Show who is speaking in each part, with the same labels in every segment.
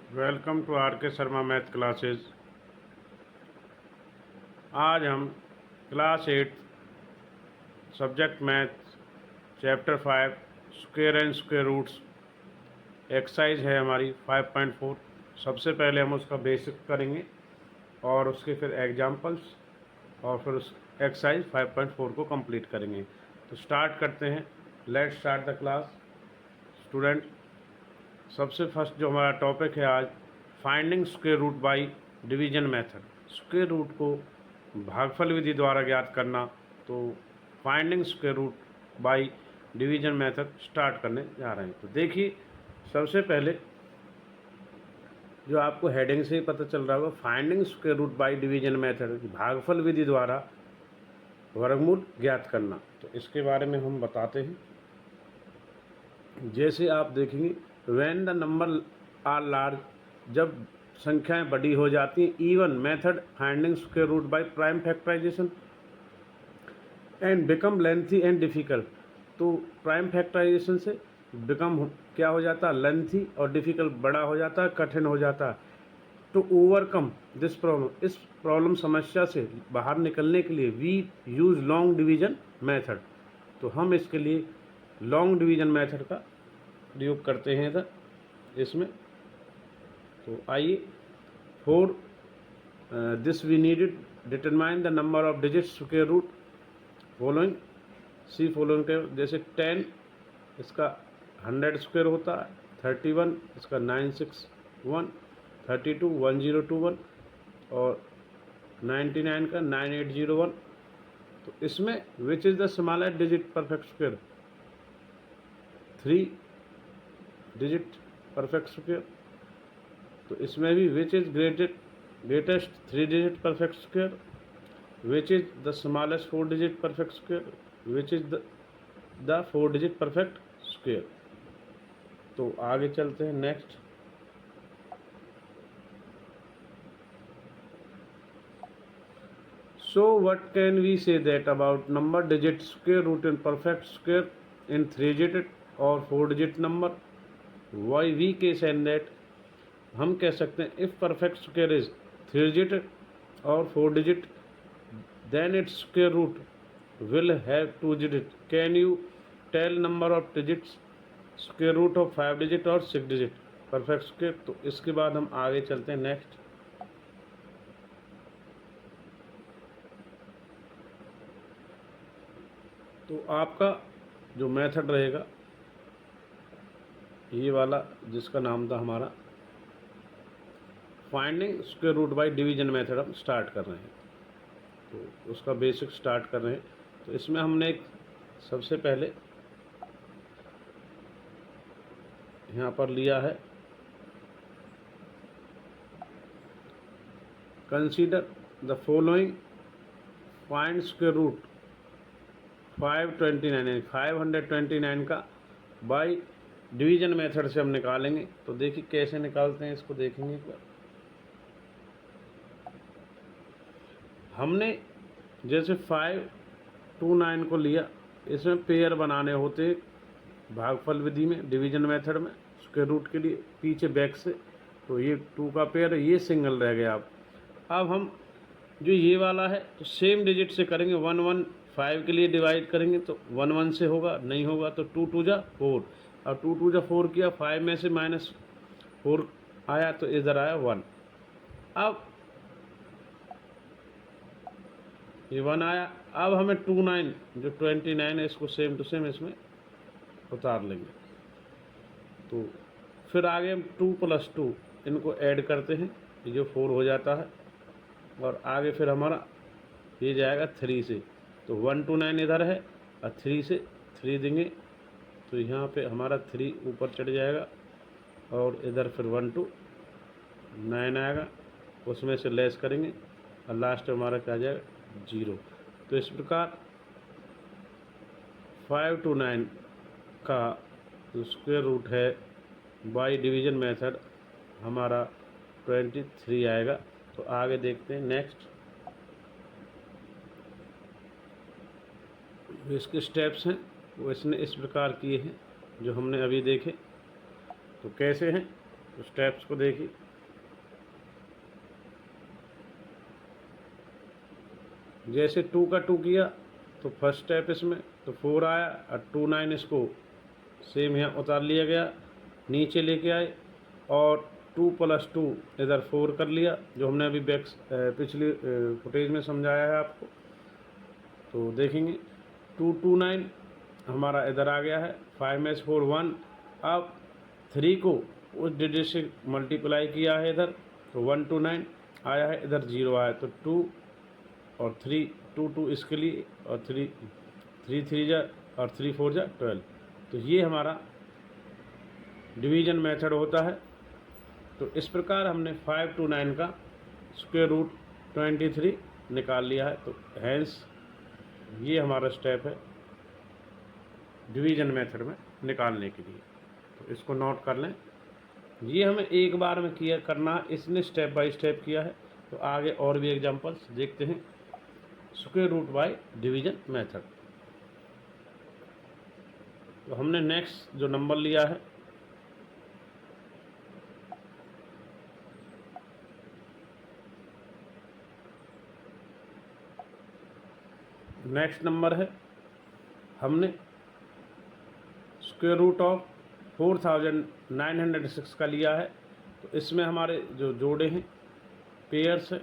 Speaker 1: Welcome to are के Sharma math classes. आज हम class 8 subject math chapter 5 square and square roots exercise है हमारी 5.4। सबसे पहले हम उसका बेसिक करेंगे और उसके फिर एग्जाम्पल्स और फिर उस एक्सरसाइज 5.4 को कंप्लीट करेंगे। तो स्टार्ट करते हैं। Let's start the class student. सबसे फर्स्ट जो हमारा टॉपिक है आज, finding square root by division method. Square रूट को भागफल विधि द्वारा ज्ञात करना। तो finding square root by division method start करने जा रहे हैं। तो देखिए, सबसे पहले जो आपको हेडिंग से ही पता चल रहा होगा, finding square root by division method, भागफल विधि द्वारा वर्गमूल ज्ञात करना। तो इसके बारे में हम बताते हैं। जैसे आप देखेंगे, when the number are large, जब संख्याएं बड़ी हो जाती हैं, even method finding square root by prime factorization and become lengthy and difficult. तो प्राइम फैक्टराइजेशन से बिकम क्या हो जाता है, लेंथी, और डिफ़िकल्ट बड़ा हो जाता है, कठिन हो जाता है। टू ओवरकम दिस प्रॉब्लम, इस प्रॉब्लम समस्या से बाहर निकलने के लिए we use long division method. तो हम इसके लिए लॉन्ग डिवीजन मेथड का प्रयोग करते हैं इधर इसमें। तो आइए, for this we needed determine the number of digits square root following see following के। जैसे 10 इसका 100 स्क्वायर होता है, 31 इसका 961, 32 1021 और 99 का 9801। तो इसमें which is the smallest digit perfect square, 3 digit perfect square. तो इसमें भी which is greatest 3 digit perfect square, which is the smallest 4 digit perfect square, which is the 4 digit perfect square. तो आगे चलते हैं next. So what can we say that about number digit square root in perfect square in 3 digit or 4 digit number? Why we can say that, हम कह सकते हैं if perfect square is 3 digit or 4 digit, then its square root will have 2 digit. Can you tell number of digits square root of 5 digit or 6 digit perfect square? तो इसके बाद हम आगे चलते हैं नेक्स्ट। तो आपका जो मेथड रहेगा ये वाला, जिसका नाम था हमारा finding square root by division method, हम स्टार्ट कर रहे हैं। तो उसका बेसिक स्टार्ट कर रहे हैं। तो इसमें हमने एक सबसे पहले यहाँ पर लिया है, consider the following, find square root 529, 529 का बाय डिवीजन मेथड से हम निकालेंगे। तो देखिए कैसे निकालते हैं, इसको देखेंगे एक बार। हमने जैसे 529 को लिया, इसमें पेयर बनाने होते भागफल विधि में, डिवीजन मेथड में स्क्वायर रूट के लिए पीछे बैक से। तो ये 2 का पेयर है, ये सिंगल रह गया। अब हम जो ये वाला है तो सेम डिजिट से करेंगे। 115 के लिए डिवाइड करेंगे तो 11 से होगा, नहीं होगा तो 2 2 जा 4, और 2 2 जा 4 किया, 5 में से -4 आया तो इधर आया 1। अब ये 1 आया। अब हमें 29 जो 29 है इसको सेम टू सेम इसमें उतार लेंगे। तो फिर आगे हम 2 + 2 इनको ऐड करते हैं, ये जो 4 हो जाता है, और आगे फिर हमारा ये जाएगा 3 से। तो 129 इधर है और 3 से 3 देंगे तो यहाँ पे हमारा 3 ऊपर चढ़ जाएगा, और इधर फिर 129 आएगा, उसमें से लेस करेंगे और लास्ट में हमारा क्या आ जाएगा, 0। तो इस प्रकार 529 का जो स्क्वायर रूट है बाय डिवीजन मेथड हमारा 23 आएगा। तो आगे देखते हैं नेक्स्ट। इसके स्टेप्स हैं वो इसने इस प्रकार किए हैं जो हमने अभी देखे। तो कैसे हैं, तो स्टेप्स को देखिए, जैसे 2 का 2 किया तो फर्स्ट स्टेप इसमें तो 4 आया और 2 9 इसको सेम यहाँ उतार लिया गया, नीचे लेके आए और 2 + 2 इधर 4 कर लिया, जो हमने अभी पिछली फुटेज में समझाया है आपको। तो देखेंगे 2 2 9 हमारा इधर आ गया है, 5 में 4 1। अब 3 को उस डिजिट से मल्टीप्लाई किया है इधर, तो 1 2 9 आया है, इधर 0 आया, तो 2 और 3 2 2 इसके लिए, और 3 3 3 जा और 3 4 जा 12। तो ये हमारा डिवीजन मेथड होता है। तो इस प्रकार हमने 5 to 9 का स्क्वायर रूट 23 निकाल लिया है। तो हैंस ये हमारा स्टेप है डिवीजन मेथड में निकालने के लिए। तो इसको नोट कर लें, ये हमें एक बार में किया करना, इसने स्टेप बाय स्टेप किया है। तो आगे और भी एग्जांपल्स देखते हैं square root by division method. तो हमने नेक्स्ट जो नंबर लिया है, नेक्स्ट नंबर है, हमने स्क्वायर रूट ऑफ 4906 का लिया है। तो इसमें हमारे जो जोड़े हैं पेयर्स है,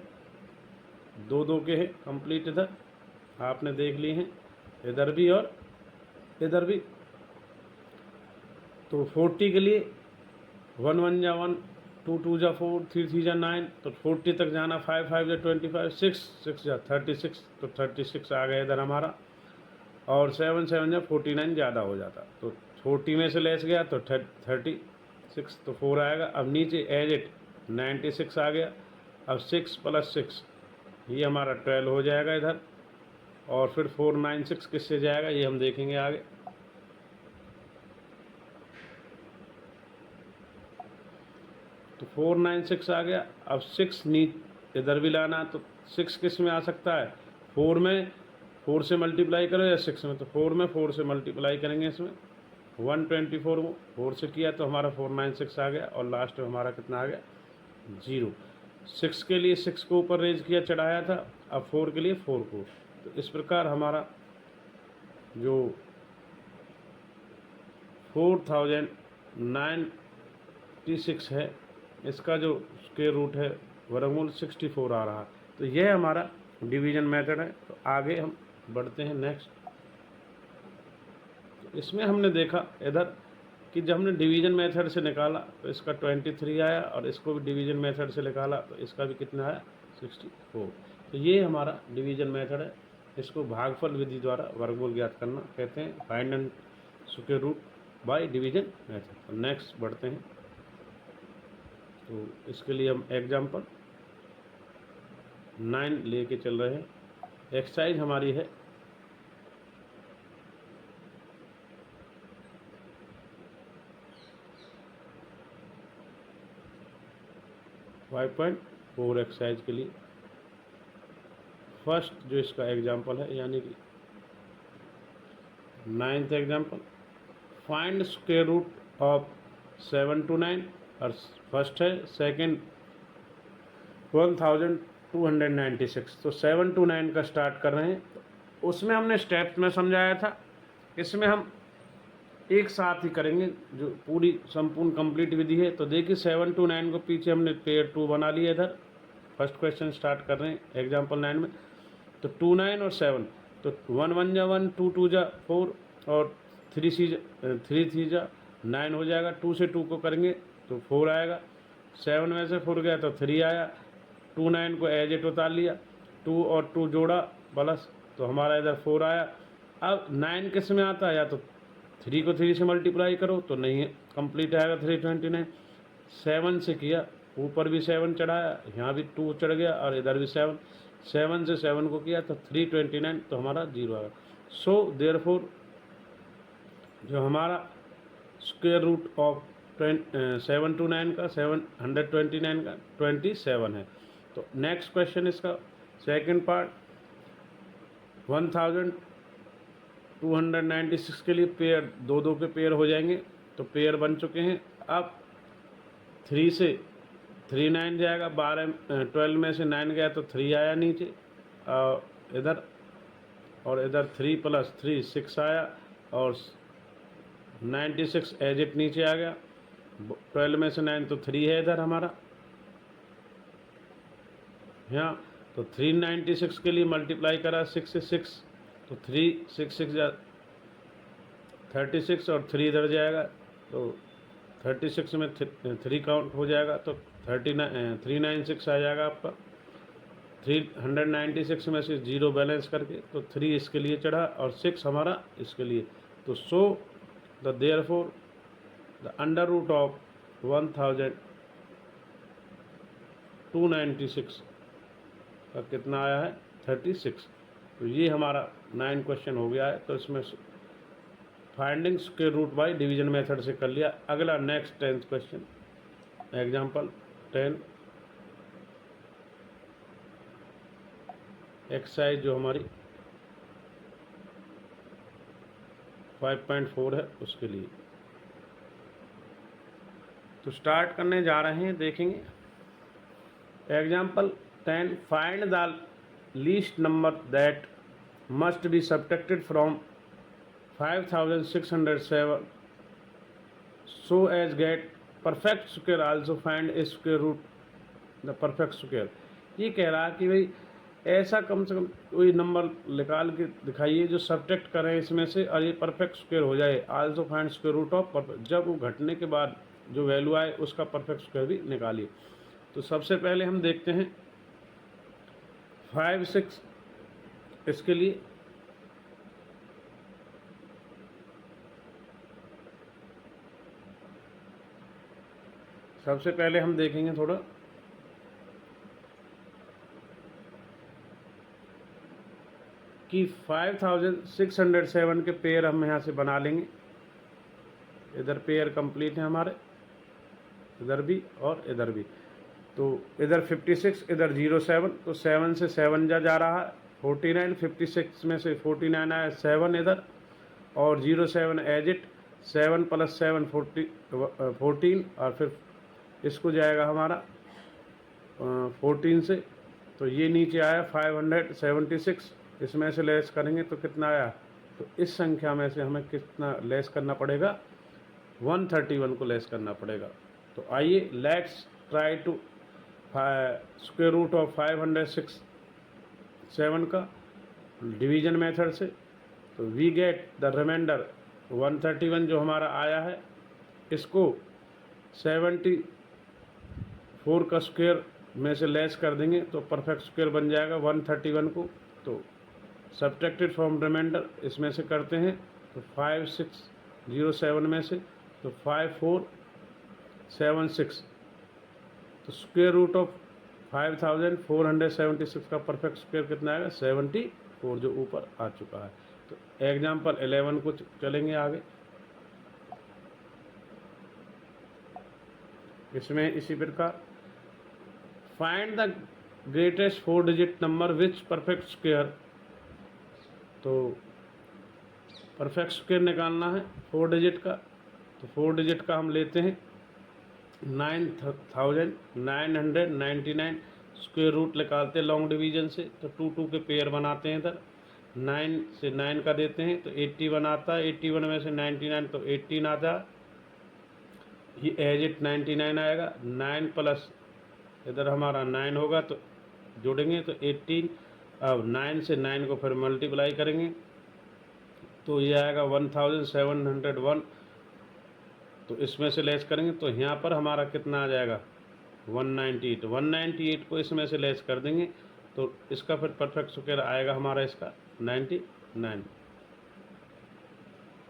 Speaker 1: 2 2 के हैं कंप्लीट, इधर आपने देख लिए हैं, इधर भी और इधर भी। तो 40 के लिए 1 1 जा 1, 2 2 जा 4, 3 3 जा 9, तो 40 तक जाना, 5 5 जा 25, 6 6 जा 36, तो 36 आ गया इधर हमारा, और 7 7 जा 49 ज़्यादा हो जाता, तो 40 में से लेस गया तो 36, तो 4 आएगा। अब नीचे एज इट 96 आ गया, अब 6 + 6 ये हमारा 12 हो जाएगा इधर, और फिर 496 किससे जाएगा ये हम देखेंगे आगे। तो 496 आ गया, अब 6 इधर भी लाना, तो 6 किस में आ सकता है, 4 में, 4 से मल्टीप्लाई करो या 6 में, तो 4 में 4 से मल्टीप्लाई करेंगे इसमें, 124 में 4 से किया तो हमारा 496 आ गया, और लास्ट में हमारा कितना आ गया 0। 6 के लिए 6 को ऊपर रेज किया, चढ़ाया था, अब 4 के लिए 4 को। तो इस प्रकार हमारा जो 4096 है, इसका जो स्क्वायर रूट है वर्गमूल 64 आ रहा। तो यह हमारा डिवीजन मेथड है। तो आगे हम बढ़ते हैं नेक्स्ट। तो इसमें हमने देखा इधर कि जब हमने डिवीजन मेथड से निकाला तो इसका 23 आया, और इसको भी डिवीजन मेथड से निकाला तो इसका भी कितना आया 64। तो ये हमारा डिवीजन मेथड है। इसको भागफल विधि द्वारा वर्गमूल ज्ञात करना कहते हैं, find and square root by division method. तो नेक्स्ट बढ़ते हैं। तो इसके लिए हम एग्जाम्पल 9 लेके चल रहे हैं। एक्सरसाइज हमारी है 5.4 एक्सरसाइज के लिए फर्स्ट जो इसका एग्जाम्पल है, यानी कि 9th example, find square root of 7 to 9, और फर्स्ट है, सेकंड 1296। तो 7 to 9 का स्टार्ट कर रहे हैं। उसमें हमने स्टेप्स में समझाया था, इसमें हम एक साथ ही करेंगे, जो पूरी संपूर्ण कंप्लीट विधि है। तो देखिए 7 to 9 को पीछे हमने पेयर 2 बना लिया, इधर फर्स्ट क्वेश्चन स्टार्ट कर रहे हैं एग्जाम्पल 9 में। तो 2 9 और 7, तो 1 1 जा 1, 2 2 जा 4, और 3 3 जा 9 हो जाएगा। 2 से 2 को करेंगे तो 4 आएगा, 7 में से 4 गया तो 3 आया, 2 9 को एज इट उतार लिया, 2 और 2 जोड़ा प्लस, तो हमारा इधर 4 आया। अब 9 किस में आता है, या तो 3 को 3 से मल्टीप्लाई करो तो नहीं है, कंप्लीट आएगा 329। 7 से किया, ऊपर भी 7 चढ़ाया, यहाँ भी 2 चढ़ गया, और इधर भी 7 से 7 को किया तो 329, तो हमारा 0 आएगा। सो देयरफॉर जो हमारा स्क्वायर रूट ऑफ 7 to 9 का 729 का 27 है। तो नेक्स्ट क्वेश्चन इसका सेकंड पार्ट, 1296 के लिए पेयर 2 2 के पेयर हो जाएंगे। तो पेयर बन चुके हैं। अब 3 से 3 9 जाएगा, 12 में से 9 गया तो 3 आया नीचे इधर, और इधर 3 + 3 6 आया, और 96 एज इट नीचे आ गया। 12 में से 9 तो 3 है इधर हमारा यहाँ, तो 396 के लिए मल्टीप्लाई करा 6 से 6, तो 3 6 6 36, और 3 इधर जाएगा तो 36 में 3 काउंट हो जाएगा, तो 396 आ जाएगा आपका। 396 में से 0 बैलेंस करके तो 3 इसके लिए चढ़ा और 6 हमारा इसके लिए। तो so the therefore the under root of 1296 का कितना आया है 36। तो ये हमारा 9 क्वेश्चन हो गया है। तो इसमें finding square root by division method से कर लिया। अगला next 10th question, example 10 exercise जो हमारी 5.4 है उसके लिए। तो स्टार्ट करने जा रहे हैं, देखेंगे example 10, find the least number that must be subtracted from 5607 so as get perfect square, also find a square root the perfect square। ये कह रहा है कि भाई ऐसा कम से कम कोई नंबर निकाल के दिखाइए जो सब्ट्रैक्ट करें इसमें से और ये परफेक्ट स्क्वायर हो जाए। Also find square root of perfect, जब वो घटने के बाद जो वैल्यू आए उसका परफेक्ट स्क्वायर भी निकालिए। तो सबसे पहले हम देखते हैं 5 6 इसके लिए सबसे पहले हम देखेंगे थोड़ा कि 5607 के पेयर हम यहाँ से बना लेंगे। इधर पेयर कंप्लीट है हमारे, इधर भी और इधर भी। तो इधर 56, इधर 07, तो 7 से 7 जा रहा है 49, 56 में से 49 आया 7 इधर, और 07 एज इट, 7 + 7 14, और फिर इसको जाएगा हमारा 14 से, तो ये नीचे आया 576। इसमें से लेस करेंगे तो कितना आया, तो इस संख्या में से हमें कितना लेस करना पड़ेगा, 131 को लेस करना पड़ेगा। तो आइए let's try to square root of 567 का डिवीजन मेथड से। तो वी गेट द रिमाइंडर 131 जो हमारा आया है, इसको 74 का स्क्वायर में से लेस कर देंगे तो परफेक्ट स्क्वायर बन जाएगा 131 को। तो सब्ट्रैक्टेड फ्रॉम रिमाइंडर इसमें से करते हैं, तो 5607 में से तो 5476, तो स्क्वायर रूट ऑफ 5476 का परफेक्ट स्क्वायर कितना आएगा 74, जो ऊपर आ चुका है। तो एग्जाम्पल 11 को चलेंगे आगे। इसमें इसी प्रकार find the greatest 4 digit number which perfect square, तो परफेक्ट स्क्वायर निकालना है 4 डिजिट का। तो 4 डिजिट का हम लेते हैं 9999, स्क्वायर रूट निकालते हैं लॉन्ग डिवीजन से, तो 2 2 के पेयर बनाते हैं। इधर 9 से 9 का देते हैं तो 81 आता है, 81 में से 99 तो 18 आता है, ये एज इट 99 आएगा। 9 प्लस इधर हमारा 9 होगा तो जोड़ेंगे तो 18, अब 9 से 9 को फिर मल्टीप्लाई करेंगे तो ये आएगा 1701। तो इसमें से लेस करेंगे तो यहाँ पर हमारा कितना आ जाएगा 198 को इसमें से लेस कर देंगे तो इसका फिर परफेक्ट स्क्वायर आएगा हमारा इसका 99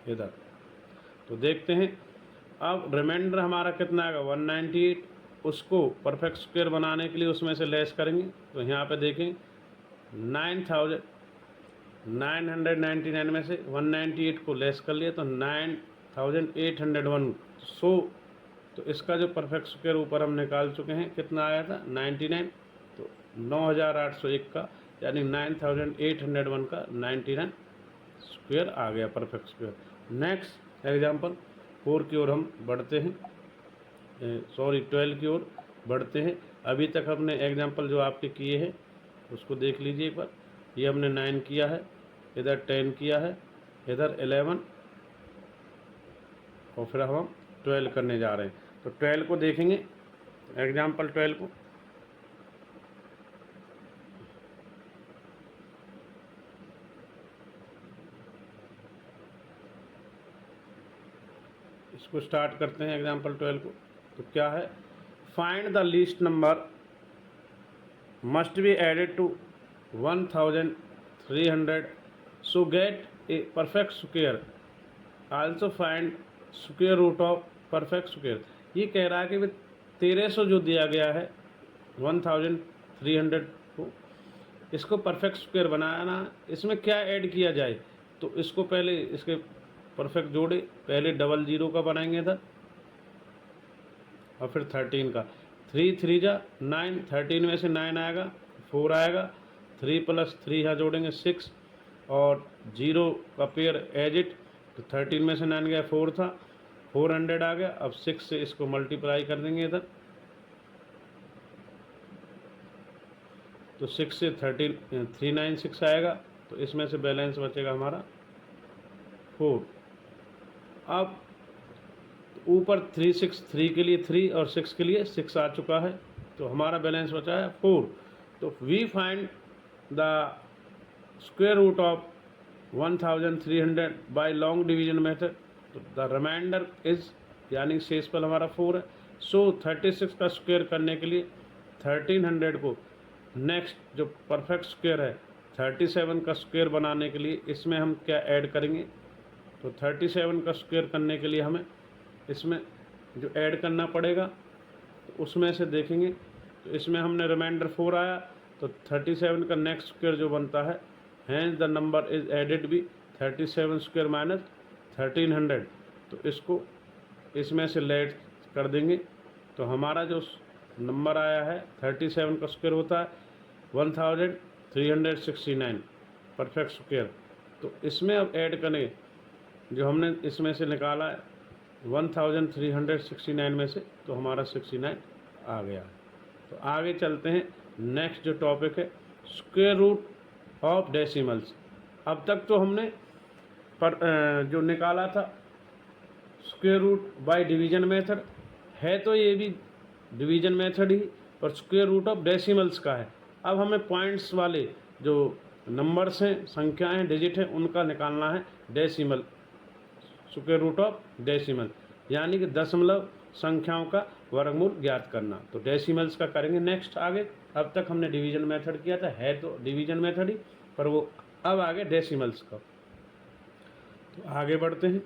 Speaker 1: इधर। तो देखते हैं अब रिमाइंडर हमारा कितना आएगा 198, उसको परफेक्ट स्क्वायर बनाने के लिए उसमें से लेस करेंगे। तो यहाँ पे देखें 9999 में से 198 को लेस कर लिया तो 9801। तो इसका जो परफेक्ट स्क्वायर ऊपर हम निकाल चुके हैं, कितना आया था 99, तो 9801 का यानी 9801 का 99 स्क्वायर आ गया परफेक्ट स्क्वायर। नेक्स्ट एग्जाम्पल 4 की ओर हम बढ़ते हैं। सॉरी 12 की ओर बढ़ते हैं। अभी तक हमने एग्जाम्पल जो आपके किए हैं उसको देख लीजिए एक बार। ये हमने 9 किया है, इधर 10 किया है, इधर 11 और फिर हम 12 करने जा रहे हैं। तो 12 को देखेंगे, एग्जाम्पल 12 को। इसको स्टार्ट करते हैं एग्जाम्पल 12 को। तो क्या है, find the least number must be added to 1300 so get a perfect square, also find square root of perfect square। ये कह रहा है कि 1300 जो दिया गया है 1300 को, इसको परफेक्ट स्क्वायर बनाना, इसमें क्या ऐड किया जाए। तो इसको पहले इसके परफेक्ट जोड़े, पहले डबल जीरो का बनाएंगे इधर और फिर 13 का। 3 3 जा 9, 13 में से 9 आएगा, 4 आएगा, 3 + 3 यहाँ जोड़ेंगे 6 और 0 का पेयर एज इट। तो 13 में से 9 गया, 4 था, 400 आ गया। अब 6 से इसको मल्टीप्लाई कर देंगे इधर, तो 6 से 396 आएगा। तो इसमें से बैलेंस बचेगा हमारा 4। अब ऊपर 3 के लिए 3 और 6 के लिए 6 आ चुका है, तो हमारा बैलेंस बचा है 4। तो we find the square root of 1300 by long division method. तो द रिमाइंडर इज, यानी शेषफल हमारा 4 है। सो 36 का स्क्वायर करने के लिए 1300 को नेक्स्ट जो परफेक्ट स्क्वायर है 37 का स्क्वायर बनाने के लिए इसमें हम क्या ऐड करेंगे। तो 37 का स्क्वायर करने के लिए हमें इसमें जो ऐड करना पड़ेगा तो उसमें से देखेंगे। तो इसमें हमने रिमाइंडर 4 आया, तो 37 का नेक्स्ट स्क्वायर जो बनता है, hence the number is added be 37 square minus 1300। तो इसको इसमें से लेट कर देंगे। तो हमारा जो नंबर आया है 37 का स्क्वायर होता है 1369 परफेक्ट स्क्वायर। तो इसमें अब ऐड करें जो हमने इसमें से निकाला है 1369 में से, तो हमारा 69 आ गया। तो आगे चलते हैं, नेक्स्ट जो टॉपिक है स्क्वायर रूट ऑफ डेसिमल्स। अब तक तो हमने जो निकाला था square root by division method है, तो ये भी डिवीजन मेथड ही, पर स्क्वायर रूट ऑफ डेसिमल्स का है। अब हमें पॉइंट्स वाले जो नंबर्स हैं, संख्याएं हैं, डिजिट हैं, उनका निकालना है decimal, square root of decimal, यानी कि दशमलव संख्याओं का वर्गमूल ज्ञात करना। तो डेसिमल्स का करेंगे नेक्स्ट आगे। अब तक हमने डिवीजन मेथड किया था, है तो डिवीजन मेथड ही, पर वो अब आगे डेसिमल्स का। तो आगे बढ़ते हैं।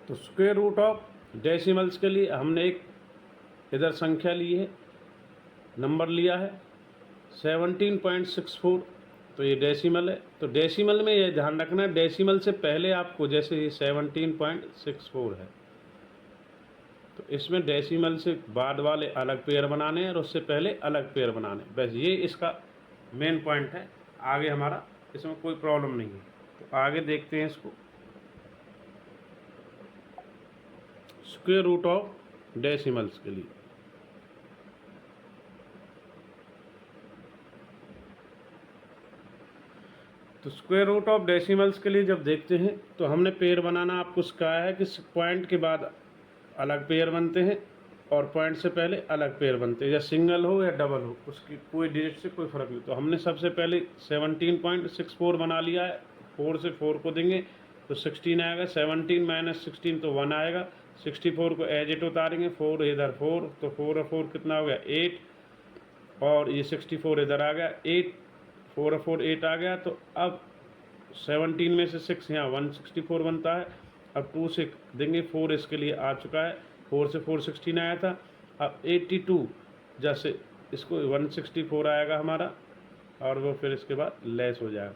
Speaker 1: तो स्क्वायर रूट ऑफ डेसिमल्स के लिए हमने एक इधर संख्या ली है, नंबर लिया है 17.64। तो ये डेसिमल है। तो डेसिमल में ये ध्यान रखना है, डेसिमल से पहले आपको, जैसे ये 17.64 है, तो इसमें डेसिमल से बाद वाले अलग पेयर बनाने हैं और उससे पहले अलग पेयर बनाने हैं। बस ये इसका मेन पॉइंट है। आगे हमारा इसमें कोई प्रॉब्लम नहीं है। तो आगे देखते हैं इसको, स्क्वायर रूट ऑफ डेसिमल्स के लिए। तो स्क्वायर रूट ऑफ डेसिमल्स के लिए जब देखते हैं तो हमने पेयर बनाना आपको सिखाया है कि पॉइंट के बाद अलग पेयर बनते हैं और पॉइंट से पहले अलग पेयर बनते हैं, या सिंगल हो या डबल हो, उसकी कोई डिजिट से कोई फ़र्क नहीं। तो हमने सबसे पहले 17.64 बना लिया है, 4 से 4 को देंगे तो 16 आएगा, 17 माइनस 16 तो 1 आएगा, 64 को एज इट उतारेंगे, 4 इधर 4, तो 4 और 4 कितना हो गया 8, और ये 64 इधर आ गया 8, 4 और 4 8 आ गया। तो अब 17 में से 6 यहाँ 164 बनता है। अब 2 से देंगे, 4 इसके लिए आ चुका है, 4 से 4 16 आया था। अब 82 जैसे इसको 164 आएगा हमारा, और वो फिर इसके बाद लेस हो जाएगा।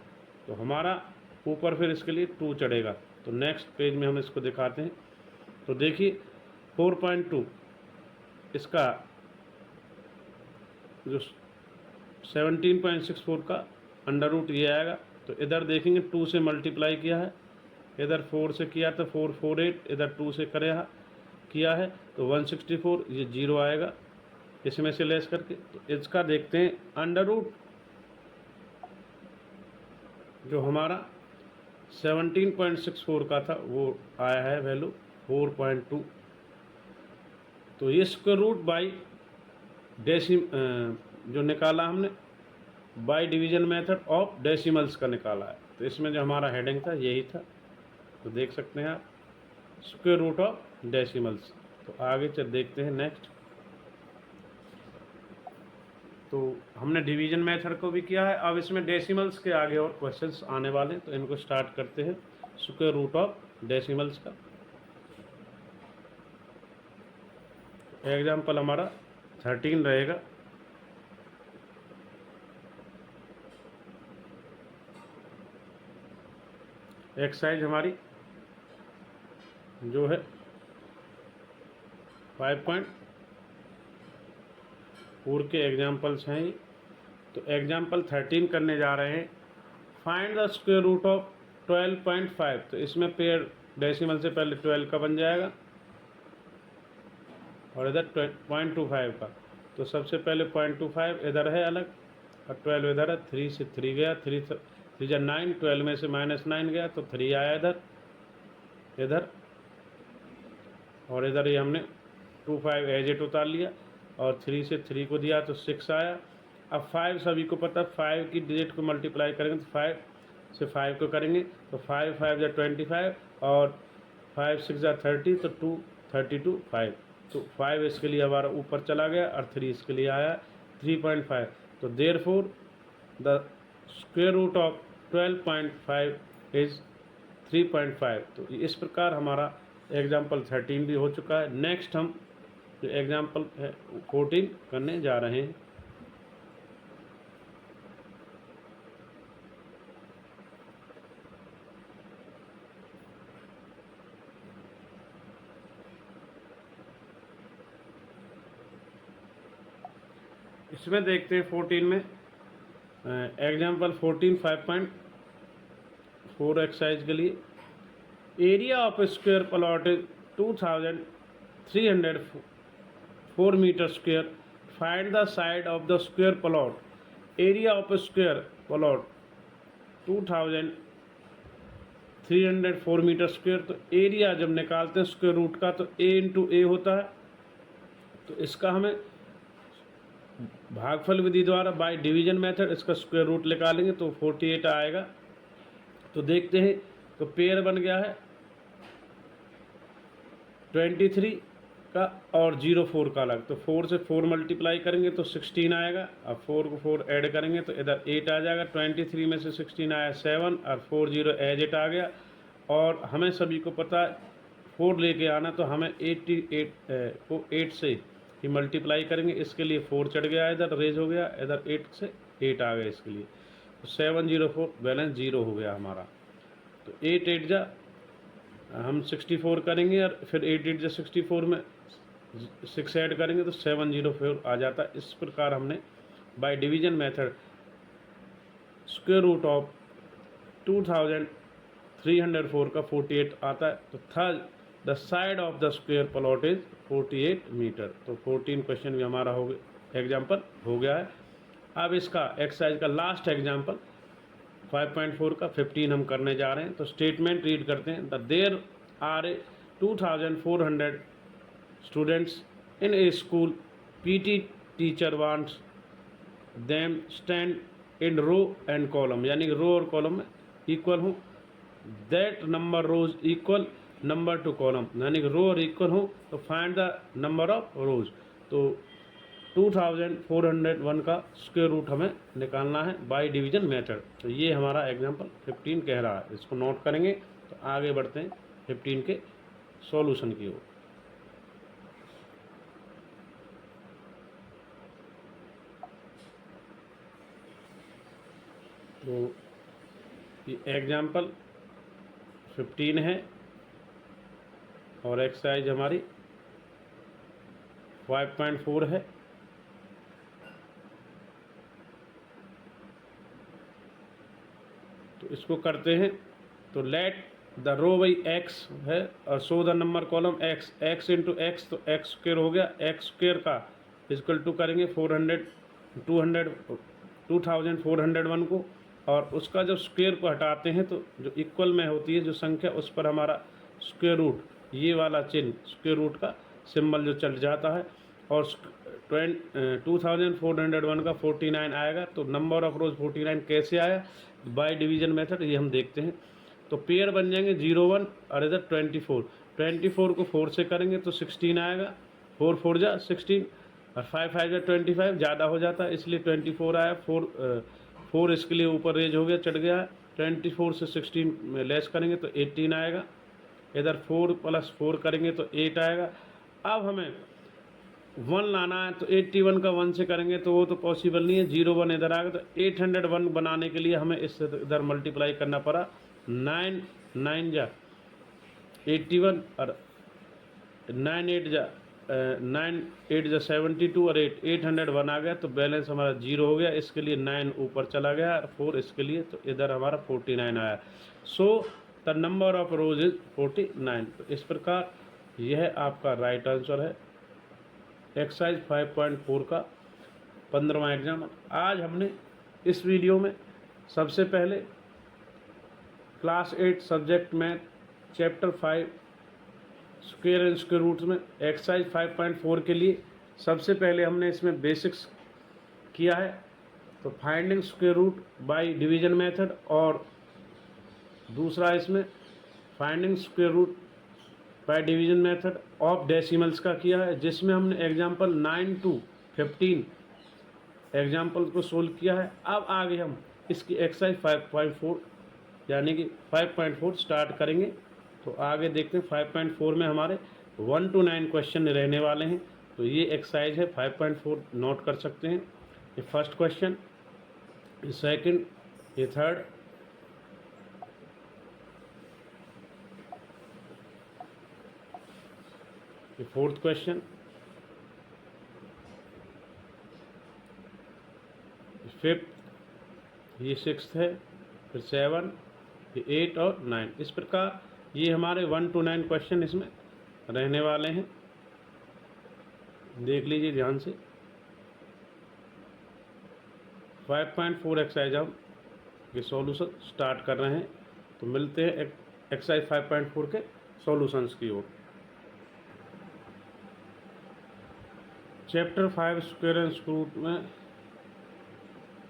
Speaker 1: तो हमारा ऊपर फिर इसके लिए 2 चढ़ेगा। तो नेक्स्ट पेज में हम इसको दिखाते हैं। तो देखिए 4.2 इसका जो 17.64 का अंडर रूट ये आएगा, तो इधर देखेंगे 2 से मल्टीप्लाई किया है, इधर 4 से किया तो 448, इधर 2 से किया है तो 164, ये 0 आएगा इसमें से लेस करके। तो इसका देखते हैं अंडर रूट जो हमारा 17.64 का था वो आया है वैल्यू 4.2। तो ये स्क्वायर रूट बाई जो निकाला हमने by division method of decimals का निकाला है। तो इसमें जो हमारा हेडिंग था यही था, तो देख सकते हैं आप स्क्वायर रूट ऑफ डेसिमल्स। तो आगे चल देखते हैं नेक्स्ट। तो हमने डिवीजन मेथड को भी किया है, अब इसमें डेसिमल्स के आगे और क्वेश्चंस आने वाले हैं, तो इनको स्टार्ट करते हैं स्क्वायर रूट ऑफ डेसिमल्स का। एग्जाम्पल हमारा 13 रहेगा। एक्सरसाइज हमारी जो है 5.4 के एग्जाम्पल्स हैं ये। तो एग्जाम्पल 13 करने जा रहे हैं। Find the square root of 12.5। तो इसमें पेयर डेसिमल से पहले 12 का बन जाएगा और इधर 0.25 का। तो सबसे पहले 0.25 इधर है अलग और 12 इधर है। 3 से 3 गया, 3 जा 9, 12 में से -9 गया तो 3 आया इधर और इधर ये हमने 25 एज इट उतार लिया और 3 से 3 को दिया तो 6 आया। अब 5 सभी को पता, 5 की डिजिट को मल्टीप्लाई करेंगे तो 5 से 5 को करेंगे तो 5 5 जा 25 और 5 6 जा 30 तो 2 32 5। तो 5 इसके लिए हमारा ऊपर चला गया और 3 इसके लिए आया 3.5। तो therefore the square root of 12.5 is 3.5। तो इस प्रकार हमारा एग्जाम्पल 13 भी हो चुका है। नेक्स्ट हम जो एग्जाम्पल 14 करने जा रहे हैं। इसमें देखते हैं 14 में एग्जाम्पल 14 5.4 एक्सरसाइज के लिए area of square plot is 2304 metre square. Find the side of the square plot. Area of square plot 2304 metre square. तो एरिया जब निकालते हैं स्क्वायर रूट का तो a इंटू ए होता है। तो इसका हमें भागफल विधि द्वारा बाय डिवीजन मेथड इसका स्क्वायर रूट निकालेंगे तो 48 आएगा। तो देखते हैं तो पेयर बन गया है 23 का और 04 का अलग। तो 4 से 4 मल्टीप्लाई करेंगे तो 16 आएगा। अब 4 को 4 ऐड करेंगे तो इधर 8 आ जाएगा। 23 में से 16 आया 7 और 40 एज इट आ गया। और हमें सभी को पता है 4 लेके आना तो हमें 88 को 8 से ही मल्टीप्लाई करेंगे। इसके लिए 4 चढ़ गया, इधर रेज हो गया, इधर 8 से 8 आ गया इसके लिए। तो 704 बैलेंस 0 हो गया हमारा। तो 8 8 जा हम 64 करेंगे और फिर 8 8 जा 64 में 6 ऐड करेंगे तो 704 आ जाता है। इस प्रकार हमने by division method square root of 2304 का 48 आता है। तो third the side of the square plot is 48 metre. तो 14 क्वेश्चन भी हमारा हो गया, एग्जाम्पल हो गया है। अब इसका एक्सरसाइज का लास्ट एग्जाम्पल 5.4 का 15 हम करने जा रहे हैं। तो स्टेटमेंट रीड करते हैं। The there are 2400 students in a school. PT teacher wants them stand in row and column, यानी रो और कॉलम में इक्वल हो। That number rows equal number to column, यानी कि रो और इक्वल हो। तो find the number of rows. तो 2401 का स्क्वायर रूट हमें निकालना है बाय डिवीजन मेथड। तो ये हमारा एग्जाम्पल 15 कह रहा है, इसको नोट करेंगे। तो आगे बढ़ते हैं 15 के सॉल्यूशन की ओर। तो ये एग्जाम्पल 15 है और एक्सरसाइज हमारी 5.4 है। तो इसको करते हैं तो let the row by x है और show the number column x, x into x, तो एक्स स्क्र हो गया, एक्स स्क्र का इक्वल टू करेंगे 2401 को, और उसका जब स्क्वेयर को हटाते हैं तो जो इक्वल में होती है जो संख्या उस पर हमारा स्क्वेयर रूट, ये वाला चिन्ह स्क्वेयर रूट का सिंबल जो चल जाता है, और 2401 का 49 आएगा। तो नंबर ऑफ रोज 49 कैसे आया, बाय डिवीजन मेथड, ये हम देखते हैं। तो पेयर बन जाएंगे 01 और इधर 24 को 4 से करेंगे तो 16 आएगा, 4 4 जा 16 और 5 5 जा 25, ज़्यादा हो जाता है इसलिए 24 आया। 4 इसके लिए ऊपर रेज हो गया, चढ़ गया है। 24 से 16 में लेस करेंगे तो 18 आएगा, इधर 4 + 4 करेंगे तो 8 आएगा। अब हमें 1 लाना है तो 81 का 1 से करेंगे तो वो तो पॉसिबल नहीं है, 01 इधर आएगा। तो 801 बनाने के लिए हमें इससे इधर मल्टीप्लाई करना पड़ा, 9 9 जा 81 और 9 8 जा 72 और 801 आ गया। तो बैलेंस हमारा 0 हो गया, इसके लिए 9 ऊपर चला गया और 4 इसके लिए, तो इधर हमारा 49 आया। So the number of rose is 49। तो इस प्रकार यह आपका राइट आंसर है एक्सरसाइज 5.4 का 15वां एग्जाम। आज हमने इस वीडियो में सबसे पहले class 8 subject math chapter 5 square and square roots में एक्सरसाइज 5.4 के लिए सबसे पहले हमने इसमें बेसिक्स किया है। तो finding square root by division method, और दूसरा इसमें finding square root by division method of decimals का किया है, जिसमें हमने एग्जाम्पल 9 to 15 एग्जाम्पल को सोल्व किया है। अब आगे हम इसकी एक्सरसाइज 5.4 यानी कि 5.4 स्टार्ट करेंगे। तो आगे देखते हैं 5.4 में हमारे 1 to 9 क्वेश्चन रहने वाले हैं। तो ये एक्सरसाइज है 5.4, नोट कर सकते हैं। ये फर्स्ट क्वेश्चन, ये सेकंड, ये थर्ड, ये फोर्थ क्वेश्चन, फिफ्थ, ये सिक्स्थ है, फिर 7, ये 8 और 9। इस प्रकार ये हमारे 1 to 9 क्वेश्चन इसमें रहने वाले हैं, देख लीजिए ध्यान से। 5.4 एक्सरसाइज हम ये सॉल्यूशन स्टार्ट कर रहे हैं। तो मिलते हैं एक्सरसाइज 5.4 के सॉल्यूशंस की ओर। Chapter 5 square and square root में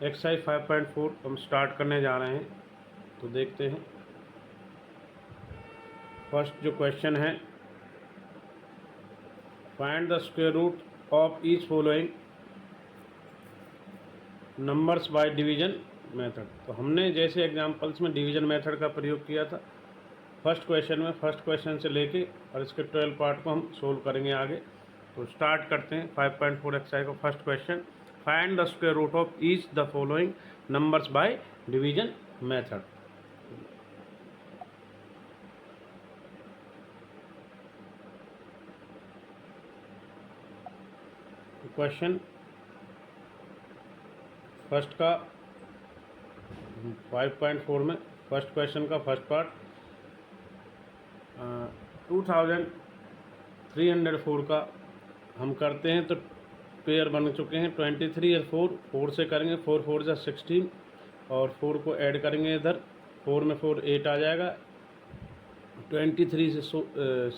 Speaker 1: एक्सरसाइज 5.4 हम स्टार्ट करने जा रहे हैं। तो देखते हैं फर्स्ट जो क्वेश्चन है, find the square root of each following numbers by division method. तो हमने जैसे एग्जांपल्स में डिवीजन मेथड का प्रयोग किया था फर्स्ट क्वेश्चन में, फर्स्ट क्वेश्चन से लेके और इसके 12 पार्ट को हम सोल्व करेंगे आगे। तो स्टार्ट करते हैं 5.4 एक्सरसाइज को। First question, find the square root of each the following numbers by division method. Question first का 5.4 में फर्स्ट क्वेश्चन का फर्स्ट पार्ट, 2304 का हम करते हैं तो पेयर बन चुके हैं 23 और 4, 4 से करेंगे, 4 4 जा 16 और 4 को ऐड करेंगे इधर, 4 में 4 8 आ जाएगा। 23 से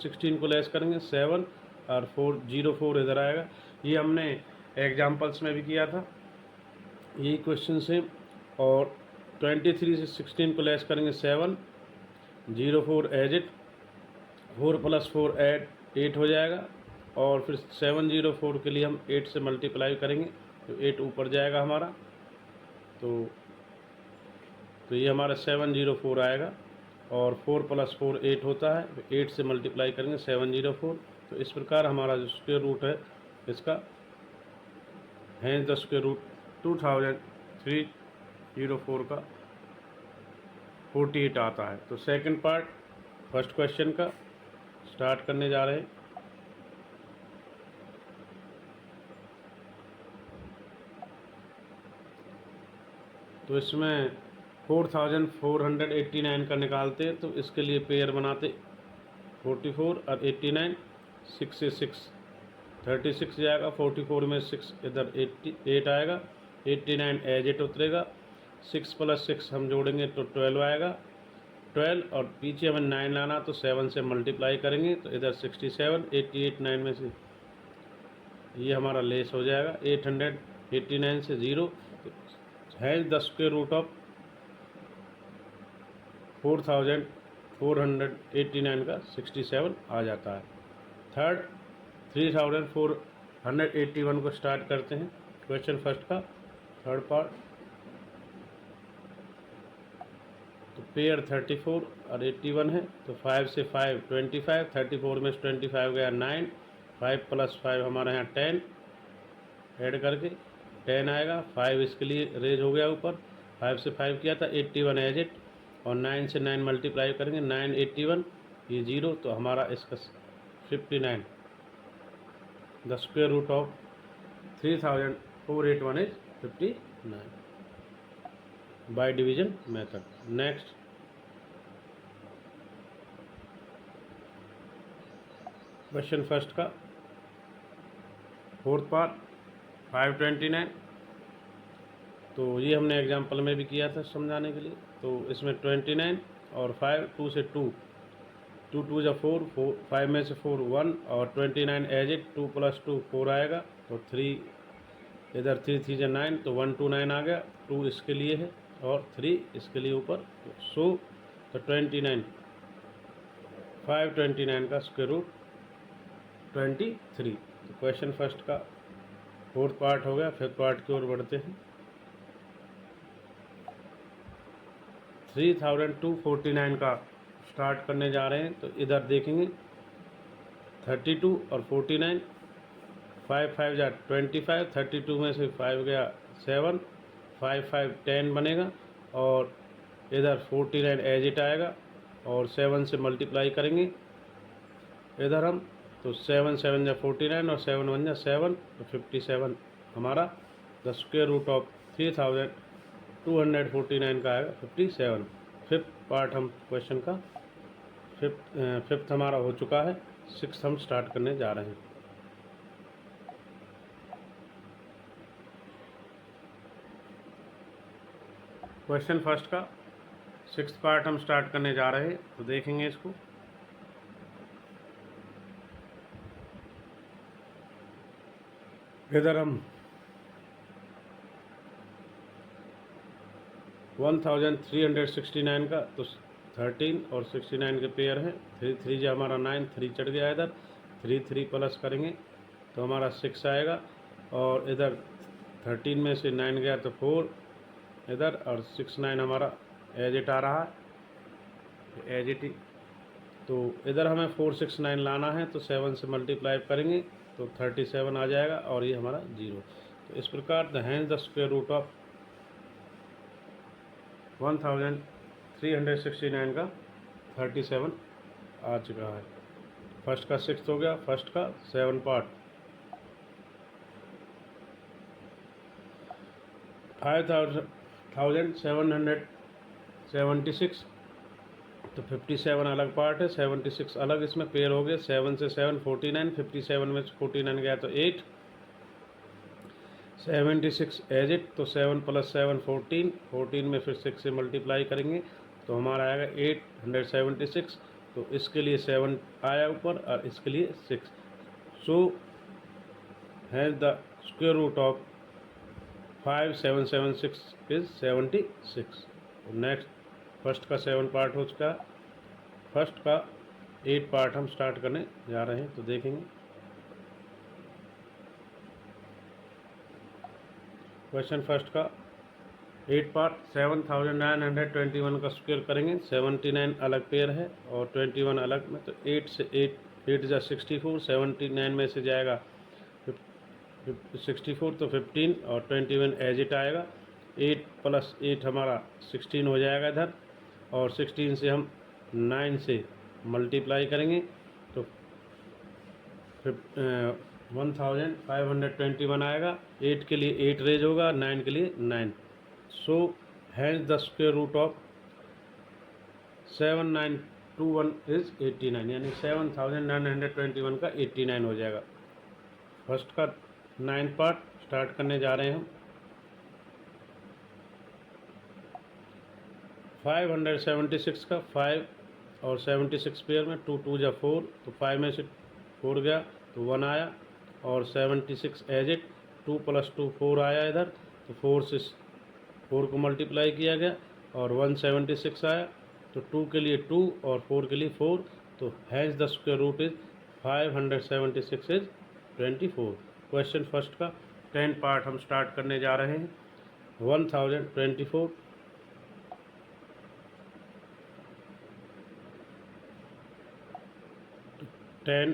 Speaker 1: 16 को लेस करेंगे 7 और 4 0 4 इधर आएगा। ये हमने एग्जाम्पल्स में भी किया था यही क्वेश्चन से। और 23 से 16 को लेस करेंगे 7, 0 4 एज इट, 4 + 4 ऐड 8 हो जाएगा। और फिर 704 के लिए हम 8 से मल्टीप्लाई करेंगे तो 8 ऊपर जाएगा हमारा। तो ये हमारा 704 आएगा। और 4 + 4 8 होता है, तो 8 से मल्टीप्लाई करेंगे 704। तो इस प्रकार हमारा जो स्क्वायर रूट है इसका है द स्क्वायर रूट 2304 का 48 आता है। तो सेकंड पार्ट फर्स्ट क्वेश्चन का स्टार्ट करने जा रहे हैं। तो इसमें 4489 का निकालते हैं तो इसके लिए पेयर बनाते 44 और 89, 6 से 6 36 जाएगा, 44 में 6 इधर 8 आएगा, 89 एज इट उतरेगा, 6 + 6 हम जोड़ेंगे तो 12 आएगा, 12 और पीछे हमें 9 लाना तो 7 से मल्टीप्लाई करेंगे तो इधर 67, 88 9 में से ये हमारा लेस हो जाएगा, 889 से 0 has the square root of 4489 का 67 आ जाता है। थर्ड 3481 को स्टार्ट करते हैं। क्वेश्चन फर्स्ट का थर्ड पार्ट, तो पेयर 34 और 81 है तो 5 से 5 25, 34 में से 25 गया 9, 5 + 5 हमारे यहाँ 10 ऐड करके 10 आएगा, 5 इसके लिए रेज हो गया ऊपर, 5 से 5 किया था 81 एज इट, और 9 से 9 मल्टीप्लाई करेंगे 9 81 ये 0 तो हमारा इसका 59, the square root of 3481 is 59 by division method. Next question first का फोर्थ पार्ट 529, तो ये हमने एग्जाम्पल में भी किया था समझाने के लिए। तो इसमें 29 और 5 2 से 2 2 2 जा 4 5 में से 4 1 और 29 एज इट 2 + 2 4 आएगा, तो 3 इधर 3 3 जा 9 तो 129 आ गया, 2 इसके लिए है और 3 इसके लिए ऊपर, सो तो 29 529 का स्क्वायर रूट 23। तो क्वेश्चन फर्स्ट का फोर्थ पार्ट हो गया। फिफ्थ पार्ट की ओर बढ़ते हैं। 3249 का स्टार्ट करने जा रहे हैं, तो इधर देखेंगे 32 और 49, 5 5 जा 25, 32 में से 5 गया 7, 5 5 10 बनेगा, और इधर 49 एज इट आएगा और 7 से मल्टीप्लाई करेंगे इधर हम, तो 7 7 जा 49 और 7 1 जा 7 तो 57 हमारा द स्क्वायर रूट ऑफ 3249 का आएगा 57। फिफ्थ पार्ट हम क्वेश्चन का फिफ्थ हमारा हो चुका है, सिक्स्थ हम स्टार्ट करने जा रहे हैं। क्वेश्चन फर्स्ट का सिक्स्थ पार्ट हम स्टार्ट करने जा रहे हैं, तो देखेंगे इसको। इधर हम 1369 का, तो 13 और 69 के पेयर हैं, 3 3 जो हमारा 9, 3 चढ़ गया इधर, 3 3 प्लस करेंगे तो हमारा 6 आएगा, और इधर 13 में से 9 गया तो 4 इधर, और 6 9 हमारा एज इट आ रहा है, एज इट। तो इधर हमें 4 6 9 लाना है, तो 7 से मल्टीप्लाई करेंगे तो 37 आ जाएगा, और ये हमारा 0। तो इस प्रकार the hand the square root of 1369 का 37 आ चुका है। फर्स्ट का सिक्स्थ हो गया, फर्स्ट का 7 पार्ट 5776, तो 57 अलग पार्ट है, 76 अलग, इसमें पेयर हो गए, 7 से 7 49, 57 में 49 गया तो 8, 76 एज इट, तो 7 + 7 14, 14 में फिर 6 से मल्टीप्लाई करेंगे तो हमारा आएगा 876, तो इसके लिए 7 आया ऊपर और इसके लिए 6, so has the square root of 5776 is 76। Next first का 7 पार्ट हो चुका है, फर्स्ट का 8 पार्ट हम स्टार्ट करने जा रहे हैं, तो देखेंगे। क्वेश्चन फर्स्ट का 8 पार्ट 7921 का स्क्वायर करेंगे, 79 अलग पेयर है और 21 अलग में, तो 8 से 8 जा 64, 79 में से जाएगा 64 तो 15 और 21 एज इट आएगा, 8 + 8 हमारा 16 हो जाएगा इधर, और 16 से हम 9 से मल्टीप्लाई करेंगे तो 1521 आएगा, 8 के लिए 8 रेज होगा, 9 के लिए 9, so hence the square root of 7921 is 89, यानी 7921 का 89 हो जाएगा। फर्स्ट का 9 पार्ट स्टार्ट करने जा रहे हैं हम। 576 का 5 और 76 पेयर में 2 2 जा 4, तो 5 में से 4 गया तो 1 आया, और 76 एज इट 2 + 2 4 आया इधर, तो 4 से 4 को मल्टीप्लाई किया गया और 176 आया, तो 2 के लिए 2 और 4 के लिए 4, तो has the square root is 576 is 24। Question first का 10 पार्ट हम स्टार्ट करने जा रहे हैं। 1024 10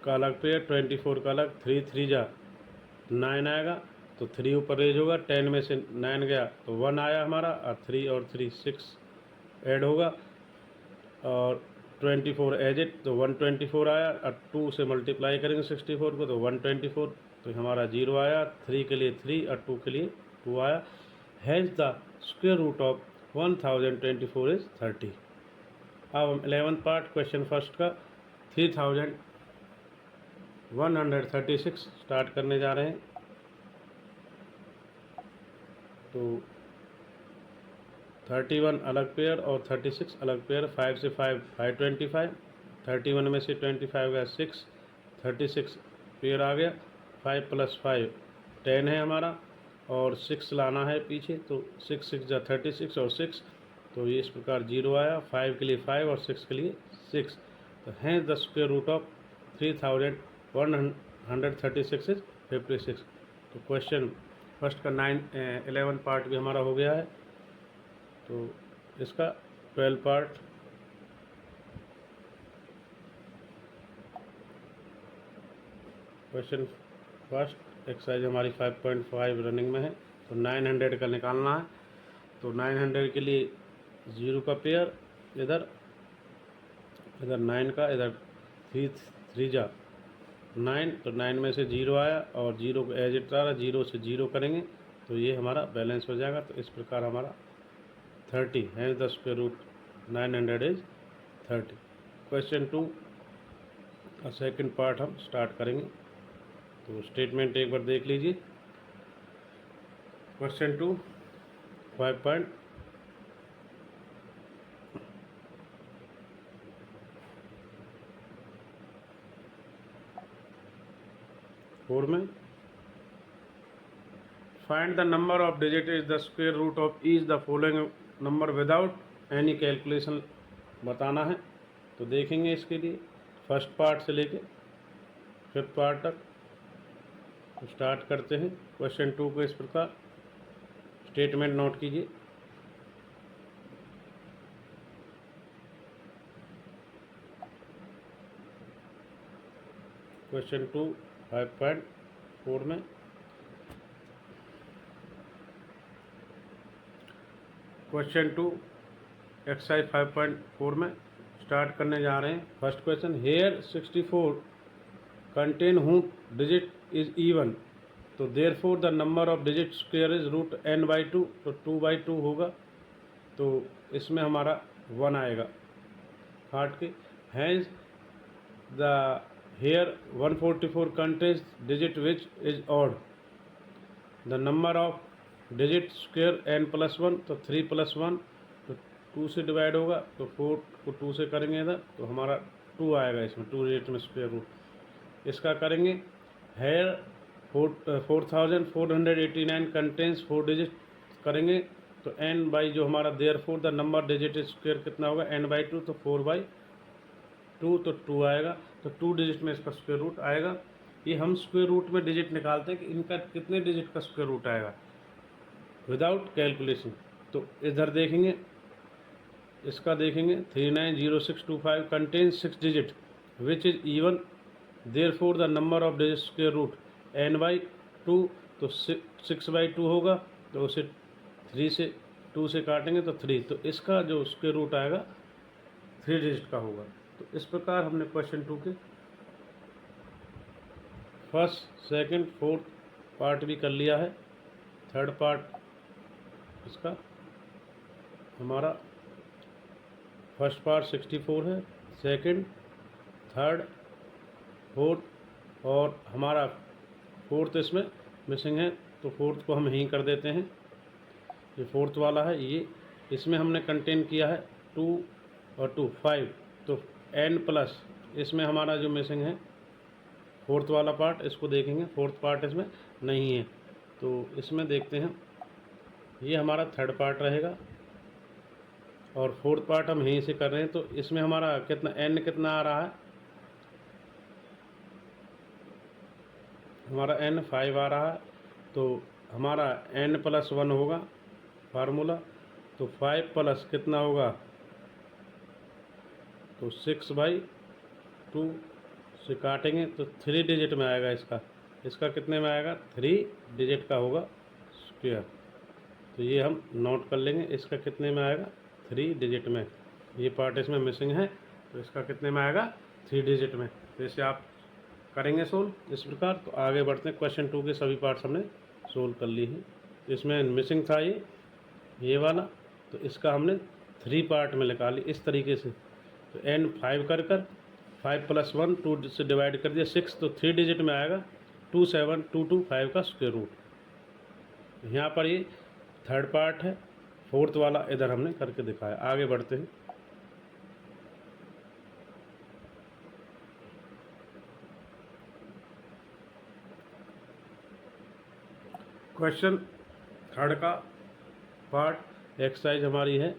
Speaker 1: का अलग पेयर, 24 का अलग, 3 3 जा 9 आएगा, तो 3 ऊपर रेज होगा, 10 में से 9 गया तो 1 आया हमारा, और 3 और 3 6 ऐड होगा, और 24 एज इट तो 124 आया, और 2 से मल्टीप्लाई करेंगे 64 को तो 124, तो हमारा 0 आया, 3 के लिए 3 और 2 के लिए 2 आया। Has the square root of 1024 is 30। अब हम 11th पार्ट क्वेश्चन फर्स्ट का 3136 स्टार्ट करने जा रहे हैं। तो 31 अलग पेयर और 36 अलग पेयर, 5 से 5 525, 31 में से 25 गया 6, 36 पेयर आ गया, 5 + 5 10 है हमारा, और 6 लाना है पीछे, तो 6 6 जा 36 और 6, तो ये इस प्रकार 0 आया, 5 के लिए 5 और 6 के लिए 6, तो has the square root of 3136 is 56। तो क्वेश्चन फर्स्ट का 11 पार्ट भी हमारा हो गया है। तो इसका 12 पार्ट क्वेश्चन फर्स्ट एक्सरसाइज हमारी 5.5 रनिंग में है, तो 900 का निकालना है। तो 900 के लिए 0 का पेयर इधर 9 का, इधर 3 3 जा 9, तो 9 में से 0 आया और 0 को एज इट रहा, 0 से 0 करेंगे तो ये हमारा बैलेंस हो जाएगा। तो इस प्रकार हमारा 30 है, the square root 900 is 30। Question 2 का सेकंड पार्ट हम स्टार्ट करेंगे। तो स्टेटमेंट एक बार देख लीजिए। क्वेश्चन 2 5.4 में find the number of digit is the square root of each the following number without any calculation बताना है। तो देखेंगे इसके लिए फर्स्ट पार्ट से लेके 5th पार्ट तक। तो स्टार्ट करते हैं क्वेश्चन 2 को इस प्रकार। स्टेटमेंट नोट कीजिए। क्वेश्चन 2 5.4 में क्वेश्चन 2 एक्सरसाइज 5.4 में स्टार्ट करने जा रहे हैं। First question, here 64 contain two digit is even, तो therefore the number of digit square is root n/2, तो 2/2 होगा। तो इसमें हमारा 1 आएगा काट के। Hence the here 144 contains digit which is odd, the number of digit square n+1, तो 3 + 1, तो 2 से डिवाइड होगा, तो 4 को 2 से करेंगे इधर, तो हमारा 2 आएगा इसमें, 2 डिजिट में स्क्वायर रूट। इसका करेंगे हेयर 4489 कंटेंस 4 डिजिट करेंगे, तो n बाई जो हमारा therefore the number digit square कितना होगा n/2, तो 4/2, तो 2 आएगा। तो 2 डिजिट में इसका स्क्वायर रूट आएगा। ये हम स्क्वायर रूट में डिजिट निकालते हैं कि इनका कितने डिजिट का स्क्वायर रूट आएगा विदाउट कैलकुलेशन। तो इधर देखेंगे, इसका देखेंगे 390625 contains 6 digit which is even, therefore the number of digit square root n/2, तो 6/2 होगा, तो उसे 3 से 2 से काटेंगे तो 3, तो इसका जो स्क्वायर रूट आएगा 3 डिजिट का होगा। तो इस प्रकार हमने क्वेश्चन 2 के फर्स्ट सेकंड 4th पार्ट भी कर लिया है। 3rd पार्ट इसका हमारा फर्स्ट पार्ट 64 है, सेकंड, थर्ड, फोर्थ और हमारा फोर्थ इसमें मिसिंग है, तो फोर्थ को हम यहीं कर देते हैं। ये फोर्थ वाला है, ये इसमें हमने कंटेन किया है 2 और 2 5, तो n प्लस इसमें हमारा जो मिसिंग है फोर्थ वाला पार्ट, इसको देखेंगे फोर्थ पार्ट इसमें नहीं है, तो इसमें देखते हैं ये हमारा थर्ड पार्ट रहेगा और फोर्थ पार्ट हम यहीं से कर रहे हैं, तो इसमें हमारा कितना n कितना आ रहा है, हमारा n 5 आ रहा है, तो हमारा n प्लस 1 होगा फार्मूला, तो 5 प्लस कितना होगा, तो 6/2 से काटेंगे तो 3 डिजिट में आएगा, इसका कितने में आएगा, 3 डिजिट का होगा स्क्वायर, तो ये हम नोट कर लेंगे, इसका कितने में आएगा, 3 डिजिट में। ये पार्ट इसमें मिसिंग है, तो इसका कितने में आएगा, 3 डिजिट में। तो इसे आप करेंगे सोल्व इस प्रकार। तो आगे बढ़ते हैं, क्वेश्चन 2 के सभी पार्ट्स हमने सोल्व कर ली हैं। तो इसमें मिसिंग था ये वाला, तो इसका हमने 3 पार्ट में निकाली इस तरीके से। तो n 5 कर 5 प्लस 1 2 से डिवाइड कर दिया 6, तो 3 डिजिट में आएगा 27225 का स्क्वायर रूट। यहाँ पर ये थर्ड पार्ट है, फोर्थ वाला इधर हमने करके दिखाया। आगे बढ़ते हैं। क्वेश्चन थर्ड का पार्ट एक्सरसाइज हमारी है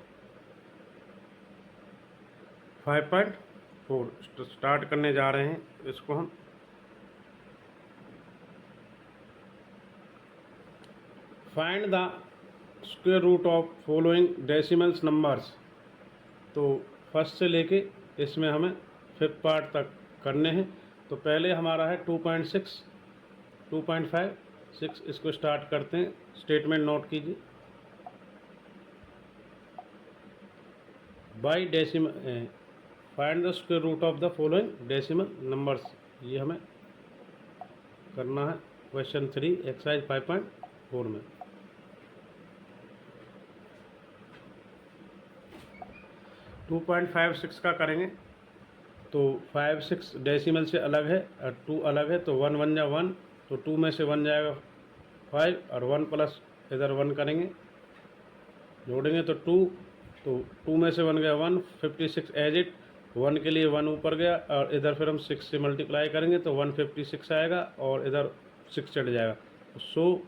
Speaker 1: 5.4। स्टार्ट करने जा रहे हैं इसको हम। Find the square root of following decimals numbers. तो फर्स्ट से लेके इसमें हमें फिफ्थ पार्ट तक करने हैं। तो पहले हमारा है 2.6 2.5 6, इसको स्टार्ट करते हैं। स्टेटमेंट नोट कीजिए। By decimal find the square root of the following decimal numbers, ये हमें करना है क्वेश्चन 3 एक्सरसाइज 5.4 में। टू 2.56 का करेंगे। तो 5 6 डेसिमल से अलग है और 2 अलग है, तो 1 1 जा 1, तो 2 में से 1 जाएगा 5 और 1 प्लस इधर 1 करेंगे, जोड़ेंगे तो 2, तो 2 में से 1 गया 1, 56 एज इट, 1 के लिए 1 ऊपर गया और इधर फिर हम 6 से मल्टीप्लाई करेंगे तो 156 आएगा और इधर 6 चढ़ जाएगा। So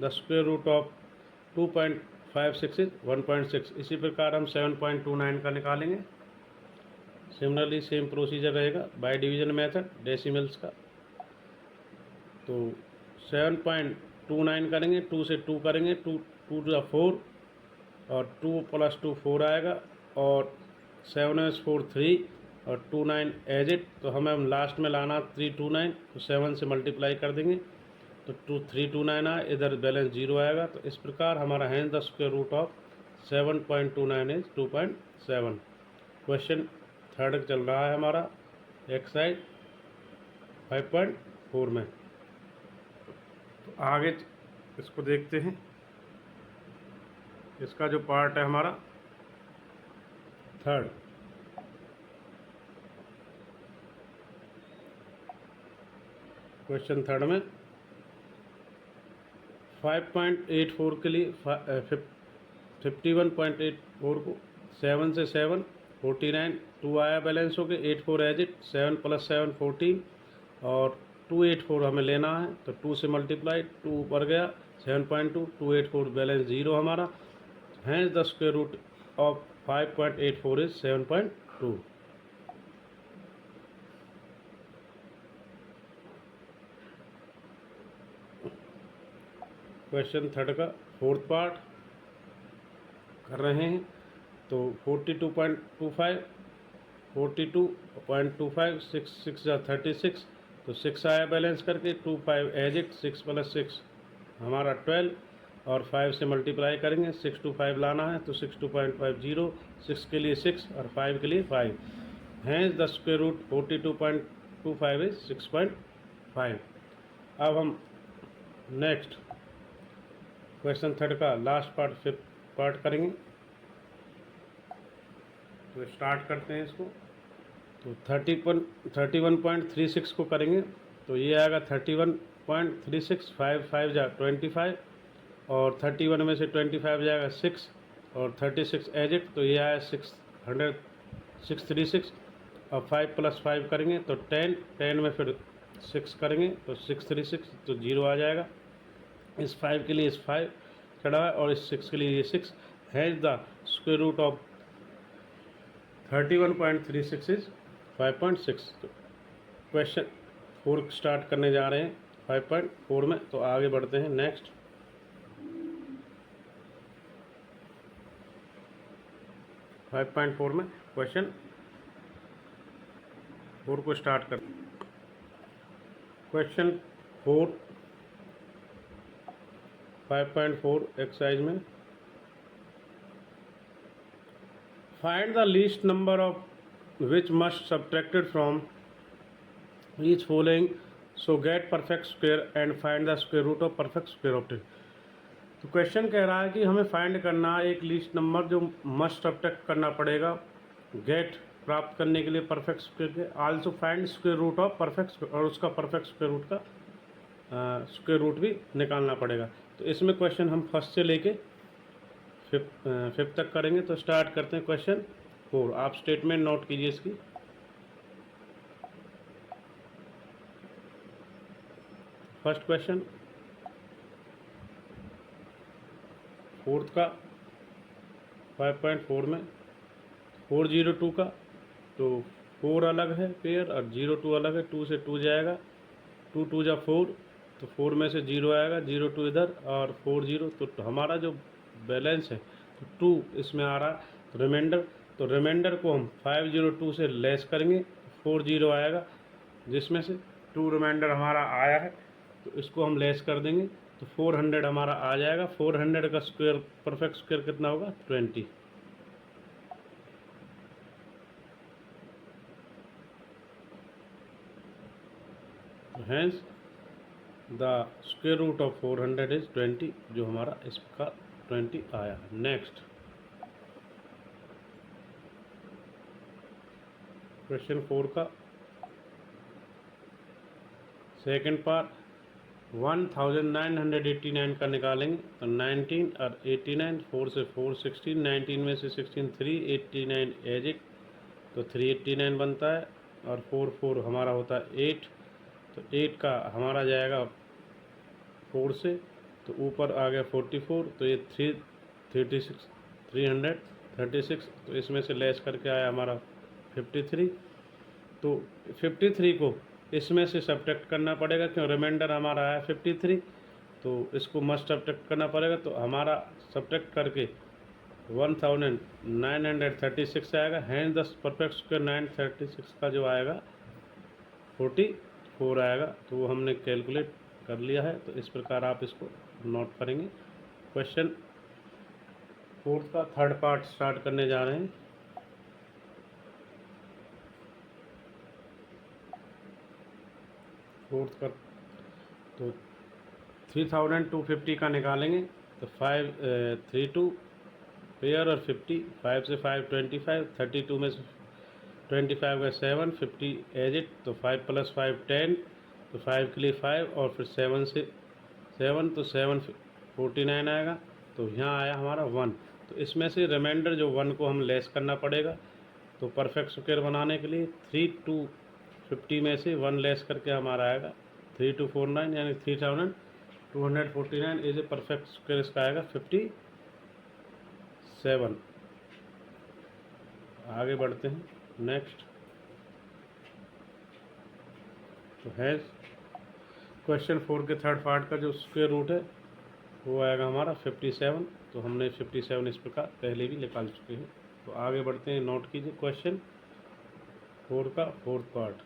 Speaker 1: the square root of 2.56 is 1.6। इसी प्रकार हम 7.29 का निकालेंगे। सिमिलरली सेम प्रोसीजर रहेगा बाय डिवीजन मेथड डेसिमल्स का। तो 7.29 करेंगे, 2 से 2 करेंगे, 2 2 to 4 और 2 + 2 4 आएगा और 7 is 4 3 और 2 9 एज इट, तो हमें लास्ट में लाना 329, तो 7 से मल्टीप्लाई कर देंगे तो 329 आए, इधर बैलेंस 0 आएगा। तो इस प्रकार हमारा है the square root of 7.29 is 2.7। Question third चल रहा है हमारा एक्सरसाइज 5.4 में। तो आगे इसको देखते हैं। इसका जो पार्ट है हमारा थर्ड, क्वेश्चन थर्ड में 5.84 के लिए 51.84 को 7 से 7 49, 2 आया बैलेंस हो गए, 84 एज इट, 7 + 7 14 और 284 हमें लेना है, तो 2 से मल्टीप्लाई, 2 ऊपर गया 7.2, 284 बैलेंस 0 हमारा। Hence the square root of 5.84 is 7.2। Question third का फोर्थ पार्ट कर रहे हैं। तो 42.25 42.25 6 6 जा 36, तो 6 आया बैलेंस करके, 2 5 एज इट, 6 + 6 हमारा 12 और 5 से मल्टीप्लाई करेंगे, 6 to 5 लाना है, तो 62.50, 6 के लिए 6 और 5 के लिए 5। Hence the square root 42.25 is 6.5। अब हम नेक्स्ट क्वेश्चन थर्ड का लास्ट पार्ट फिफ्थ पार्ट करेंगे। तो स्टार्ट करते हैं इसको। तो 31.36 को करेंगे तो ये आएगा 31.36, 5 जा 25, और 31 में से 25 जाएगा 6, और 36 एजिट, तो ये आया 636। अब 5 + 5 करेंगे तो 10, 10 में फिर 6 करेंगे तो 636, तो 0 आ जाएगा। इस 5 के लिए इस 5 चढ़ा है, और इस 6 के लिए ये 6 है। The square root of 31.36 is 5.6। तो क्वेश्चन 4 स्टार्ट करने जा रहे हैं 5.4 में। तो आगे बढ़ते हैं नेक्स्ट। फाइव पॉइंट 4 में क्वेश्चन 4 को स्टार्ट कर। क्वेश्चन 4 5.4 एक्सरसाइज में find the least number of which must subtracted from each following, so get perfect square and find the square root of perfect square of it. तो question कह रहा है कि हमें फाइंड करना है एक लीस्ट नंबर जो मस्ट सब्ट्रैक्ट करना पड़ेगा गेट प्राप्त करने के लिए परफेक्ट स्क्वायर के। Also find square root of perfect, और उसका परफेक्ट स्क्वायर रूट का स्क्वायर रूट भी निकालना पड़ेगा। तो इसमें क्वेश्चन हम फर्स्ट से लेके फिफ्थ तक करेंगे। तो स्टार्ट करते हैं क्वेश्चन 4। आप स्टेटमेंट नोट कीजिए इसकी। फर्स्ट क्वेश्चन 4th का 5.4 में 402 का, तो 4 अलग है पेयर और 02 अलग है। 2 से 2 जाएगा, 2 2 जा 4, तो 4 में से 0 आएगा, 02 इधर और 40, तो हमारा जो बैलेंस है तो 2 इसमें आ रहा है। तो रिमाइंडर, तो रिमाइंडर को हम 502 से लेस करेंगे, 40 आएगा, जिसमें से 2 रिमाइंडर हमारा आया है, तो इसको हम लेस कर देंगे तो 400 हमारा आ जाएगा। 400 का स्क्वायर परफेक्ट स्क्वायर कितना होगा 20। Hence the square root of 400 is 20, जो हमारा इसका 20 आया। नेक्स्ट क्वेश्चन 4 का सेकंड पार्ट 1989 का निकालेंगे। तो 19 और 89, 4 से 4 16, 19 में से 16 3, 89 एजिट, तो 389 बनता है, और 4 4 हमारा होता है 8, तो 8 का हमारा जाएगा 4 से, तो ऊपर आ गया 44, तो ये 336, तो इसमें से लेस करके आया हमारा 53। तो 53 को इसमें से सब्ट्रैक्ट करना पड़ेगा, क्यों रिमाइंडर हमारा आया 53, तो इसको मस्ट सब्ट्रैक्ट करना पड़ेगा। तो हमारा सब्ट्रैक्ट करके 1936 आएगा। हैंड द परफेक्ट स्क्वायर 936 का जो आएगा 44 आएगा। तो वो हमने कैलकुलेट कर लिया है। तो इस प्रकार आप इसको नोट करेंगे। क्वेश्चन 4 का थर्ड पार्ट स्टार्ट करने जा रहे हैं। फोर्थ का तो 3250 का निकालेंगे। तो 32 पेयर और 50, 5 से 5 25, 32 में से 25 का 7, 50 एजिट, तो 5 + 5 10, तो 5 के लिए 5 और फिर 7 से 7, तो 7 49 आएगा। तो यहाँ आया हमारा 1, तो इसमें से रिमाइंडर जो 1 को हम लेस करना पड़ेगा। तो परफेक्ट स्क्वायर बनाने के लिए 3250 में से 1 लेस करके हमारा आएगा 3249, यानी 3249 इज ए परफेक्ट स्क्वायर। इसका आएगा 57। आगे बढ़ते हैं नेक्स्ट। तो है क्वेश्चन 4 के थर्ड पार्ट का जो स्क्वायर रूट है वो आएगा हमारा 57। तो हमने 57 इस प्रकार पहले भी निकाल चुके हैं। तो आगे बढ़ते हैं, नोट कीजिए क्वेश्चन 4 का फोर्थ पार्ट।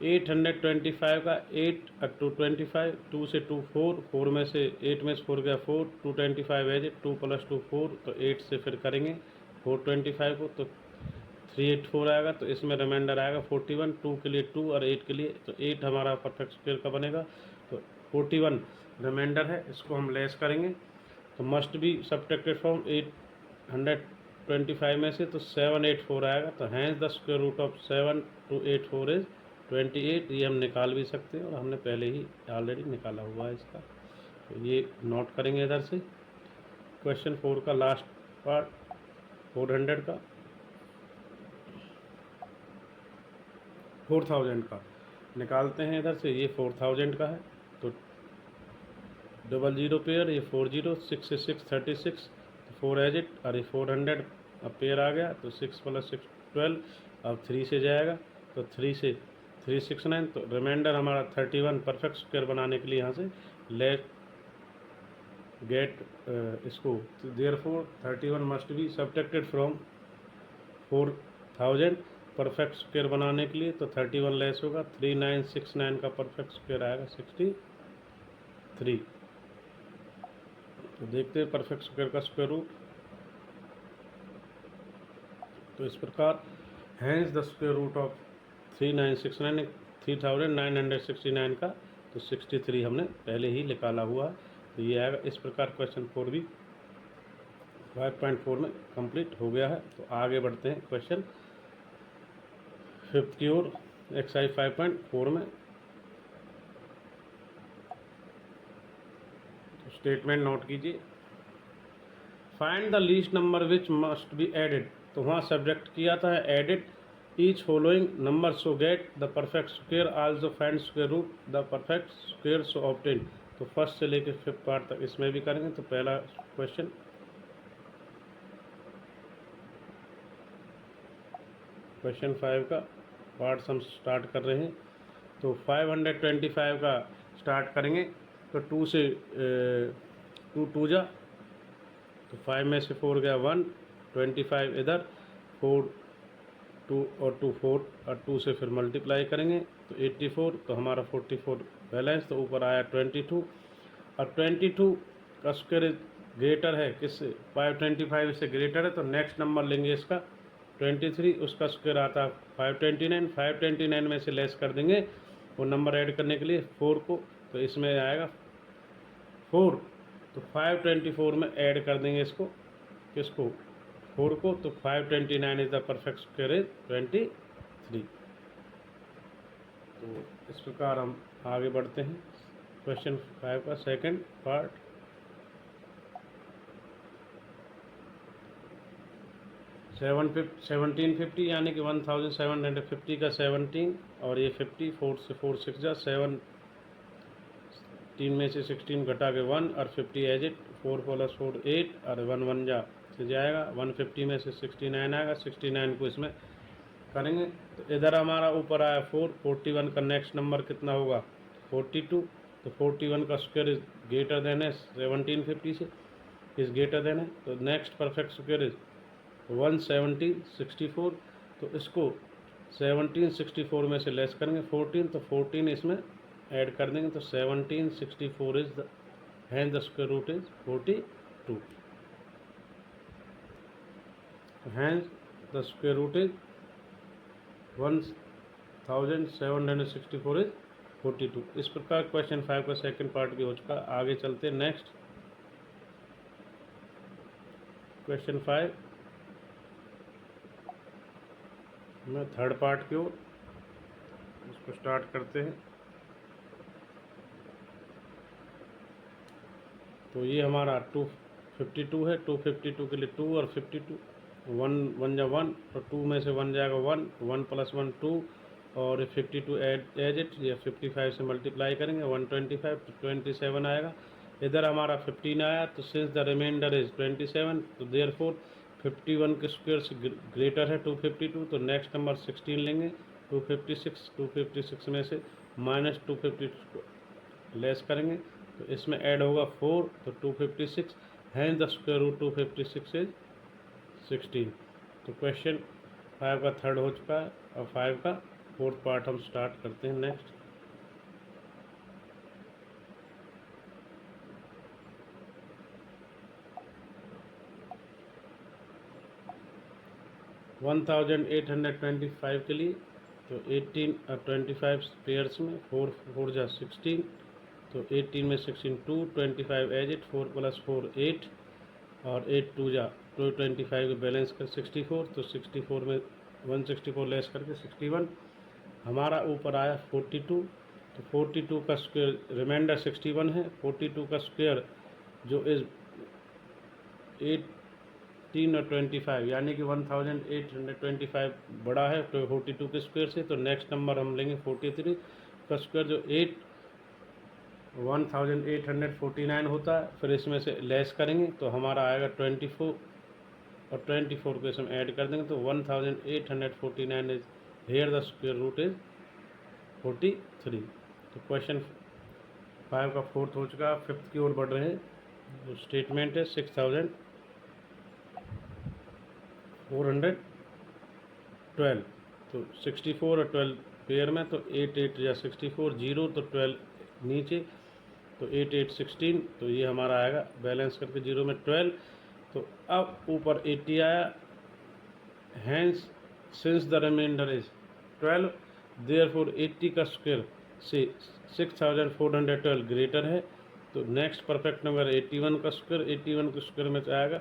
Speaker 1: 825 का 8 × 25, 2 से 2 4, 4 में से 8 में से 4 गया 4, 225 है 2 + 2 4, तो 8 से फिर करेंगे 425 को, तो 384 आएगा। तो इसमें रिमाइंडर आएगा 41, 2 के लिए 2 और 8 के लिए, तो 8 हमारा परफेक्ट स्क्वायर का बनेगा। तो 41 रिमाइंडर है, इसको हम लेस करेंगे। तो मस्ट बी सब्ट्रैक्टेड फ्रॉम 825 में से, तो 784 आएगा। तो hence the square root of 7 to 84 is 28। ये हम निकाल भी सकते हैं और हमने पहले ही ऑलरेडी निकाला हुआ है इसका, तो ये नोट करेंगे इधर से। क्वेश्चन 4 का लास्ट पार्ट 400 का 4000 का निकालते हैं इधर से। ये 4000 का है, तो 00 पेयर, ये 40, 6 से 6 36, 4 एज इट, और ये 400 अब पेयर आ गया, तो 6 + 6 12, अब 3 से जाएगा, तो 3 से 369, तो रिमाइंडर हमारा 31 परफेक्ट स्क्वायर बनाने के लिए यहाँ से लेट गेट इसको, therefore 31 must be subtracted from 4000 perfect square बनाने के लिए, तो 31 लेस होगा, 3969 का परफेक्ट स्क्वायर आएगा 63। तो देखते हैं परफेक्ट स्क्वायर का स्क्वायर रूट। तो इस प्रकार hence the square root of 3969 3969 का, तो 63 हमने पहले ही निकाला हुआ। तो ये आएगा इस प्रकार। क्वेश्चन 4 भी 5.4 में कंप्लीट हो गया है। तो आगे बढ़ते हैं क्वेश्चन 5th की ओर, एक्सरसाइज 5.4 में। तो स्टेटमेंट नोट कीजिए। Find the least number which must be added, तो वहाँ सब्जेक्ट किया था added each following number so get the perfect square, also find square root the perfect square so obtain. तो first से लेकर 5th पार्ट तक इसमें भी करेंगे। तो पहला क्वेश्चन, क्वेश्चन 5 का पार्ट्स हम स्टार्ट कर रहे हैं। तो 525 का स्टार्ट करेंगे। तो 2 से 2 जा, तो 5 में से 4 गया 1, 25 इधर, 4 2 और 2 4, और 2 से फिर मल्टीप्लाई करेंगे, तो 84। तो हमारा 44 बैलेंस, तो ऊपर आया 22, और 22 का स्क्वायर ग्रेटर है किससे, 525 से ग्रेटर है, तो नेक्स्ट नंबर लेंगे इसका 23, उसका स्क्वायर आता है 529। 529 में से लेस कर देंगे वो नंबर ऐड करने के लिए 4 को, तो इसमें आएगा 4। तो 524 में ऐड कर देंगे इसको, किसको, 4 को, तो 529 is the perfect square is 23। तो इस प्रकार हम आगे बढ़ते हैं क्वेश्चन 5 का सेकंड पार्ट। 1750 यानी कि 1750 का 17, और ये 50, 4 से 4 6 जा, 7 3 में से 16 घटा के 1, और 50 एज इट, 4 + 4 8, और 1 1 जा से जाएगा, 150 में से 69 आएगा, 69 को इसमें करेंगे। तो इधर हमारा ऊपर आया 4, 41 का नेक्स्ट नंबर कितना होगा 42। तो 41 का स्क्वायर इज ग्रेटर देन है 1750 से, इज ग्रेटर देन है, तो नेक्स्ट परफेक्ट स्क्वायर इज 1764। तो इसको 1764 में से लेस करेंगे 14, तो 14 इसमें ऐड कर देंगे, तो 1764 is the hand the square root is 42। Hand the square root is 1764 is 42। इस प्रकार क्वेश्चन 5 का सेकंड पार्ट भी हो चुका। आगे चलते हैं नेक्स्ट क्वेश्चन 5 में थर्ड पार्ट की ओर, इसको स्टार्ट करते हैं। तो ये हमारा 252 है, 252 के लिए 2 और 52, 1 1 जा 1, तो 2 में से 1 जाएगा 1, 1 + 1 2, और 52 एज इट, ये 55 से मल्टीप्लाई करेंगे, 125, तो 27 आएगा। इधर हमारा 15 आया, तो सिंस द रिमाइंडर इज 27, तो देयरफॉर 51 के स्क्वायर से ग्रेटर है 252, तो नेक्स्ट नंबर 16 लेंगे, 256 में से -250 लेस करेंगे, तो इसमें ऐड होगा 4, तो 256, hence the square root 256 is 16। तो क्वेश्चन 5 का थर्ड हो चुका है, और 5 का फोर्थ पार्ट हम स्टार्ट करते हैं नेक्स्ट। $1825 के लिए, तो 18 और 25 पेयर्स में 4 4 जा 16, तो 18 में 16 2, 25 एज इट, 4 + 4 8, और 8 2 जा तो 25 को बैलेंस कर 64, तो 64 में 164 लेस करके 61 हमारा ऊपर आया 42। तो 42 का स्क्वायर, रिमाइंडर 61 है, 42 का स्क्वायर जो इज़ 18 और 25 यानी कि 1825 बड़ा है तो 42 के स्क्वायर से। तो नेक्स्ट नंबर हम लेंगे 43 का स्क्वायर जो 1849 होता है, फिर इसमें से लेस करेंगे तो हमारा आएगा 24, और 24 को इसमें ऐड कर देंगे तो 1849 is here the square root is 43। तो क्वेश्चन 5 का 4th हो चुका, 5th की ओर बढ़ रहे हैं। तो स्टेटमेंट है 6412, तो 64 और 12 पेयर में, तो 8 8 या 64 0, तो 12 नीचे, तो 8 8 16, तो ये हमारा आएगा बैलेंस करके 0 में 12। तो अब ऊपर 80 आया, hence since the remainder is 12 therefore 80 का स्क्वायर से 6412 ग्रेटर है। तो नेक्स्ट परफेक्ट नंबर 81 का स्क्वायर, 81 के स्क्वायर में आएगा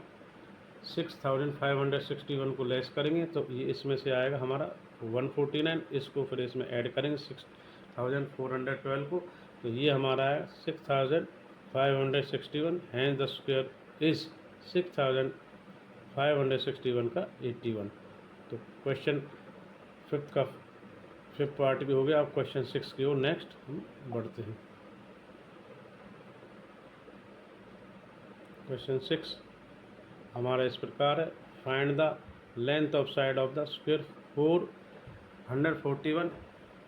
Speaker 1: 6561 को लेस करेंगे तो ये इसमें से आएगा हमारा 149, इसको फिर इसमें ऐड करेंगे 6412 को, तो ये हमारा है 6561, हैंस द स्क्वायर इज 6561 का 81। तो क्वेश्चन 5th का 5th पार्ट भी हो गया। अब क्वेश्चन 6 की ओर नेक्स्ट हम बढ़ते हैं। क्वेश्चन 6 हमारा इस प्रकार है, find the length of side of the square 441,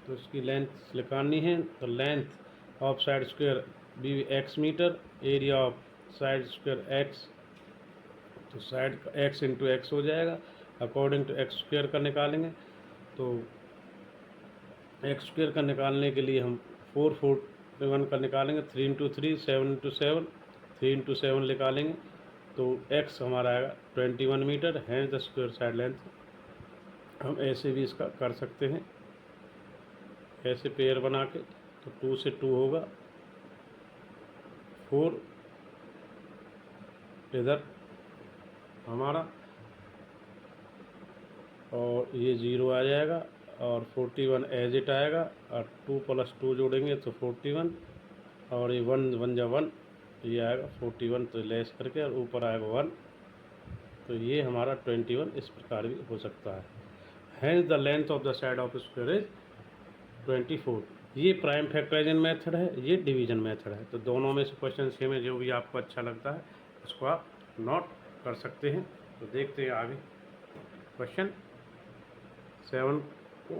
Speaker 1: तो इसकी लेंथ निकालनी है। तो length of side square be x metre, area of side square x, तो साइड का एक्स इंटू एक्स हो जाएगा, अकॉर्डिंग टू एक्स स्क्वायर का निकालेंगे। तो एक्स स्क्वायर का निकालने के लिए हम 441 का निकालेंगे, 3 इंटू 3 7 इंटू 7, 3 इंटू 7 निकालेंगे तो एक्स हमारा आएगा 21 मीटर, है द स्क्वायर साइड लेंथ। हम ऐसे भी इसका कर सकते हैं, ऐसे पेयर बना के, तो 2 से 2 होगा, 4 इधर हमारा, और ये 0 आ जाएगा, और 41 एज इट आएगा, और 2 + 2 जोड़ेंगे तो 41, और ये 1 1 जा 1, ये आएगा 41, तो लेस करके, और ऊपर आएगा 1, तो ये हमारा 21 इस प्रकार भी हो सकता है। Hence the length of the side of square is 24। ये प्राइम फैक्टराइजेशन मेथड है, ये डिवीजन मेथड है, तो दोनों में से क्वेश्चन सेम है, जो भी आपको अच्छा लगता है उसको आप नोट कर सकते हैं। तो देखते हैं आगे क्वेश्चन 7 को।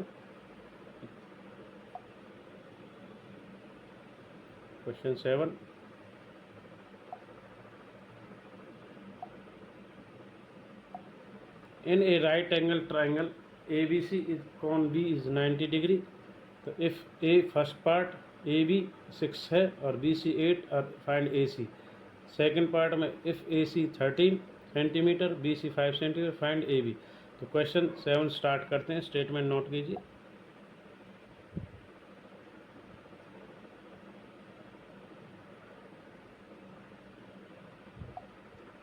Speaker 1: Question 7, in a right angle triangle ABC is cone B is 90 degree. तो if a first part AB 6 है और BC 8 और फाइंड AC। सेकंड पार्ट में if AC 13 centimetre, BC 5 centimetre, find AB। तो क्वेश्चन 7 स्टार्ट करते हैं, statement note कीजिए।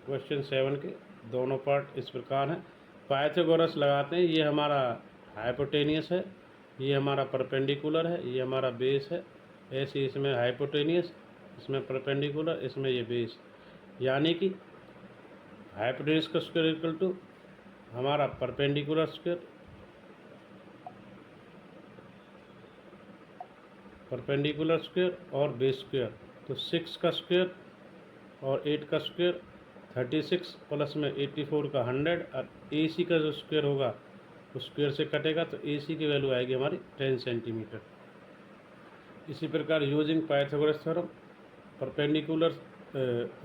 Speaker 1: Question 7 के दोनों पार्ट इस प्रकार हैं। पाइथागोरस लगाते हैं, ये हमारा हाइपोटेनियस है, ये हमारा परपेंडिकुलर है, ये हमारा बेस है, ऐसे इसमें हाइपोटेनियस, इसमें परपेंडिकुलर, इसमें ये बेस, यानी कि हाइपोटेनियस का स्क्वायर इक्वल टू हमारा परपेंडिकुलर स्क्वायर, परपेंडिकुलर स्क्वायर और बेस स्क्वायर। तो 6 का स्क्वायर और 8 का स्क्वायर 36 प्लस में 84 का 100, और AC का जो स्क्वायर होगा उस स्क्वायर से कटेगा तो AC की वैल्यू आएगी हमारी 10 सेंटीमीटर। इसी प्रकार using Pythagoras theorem, perpendicular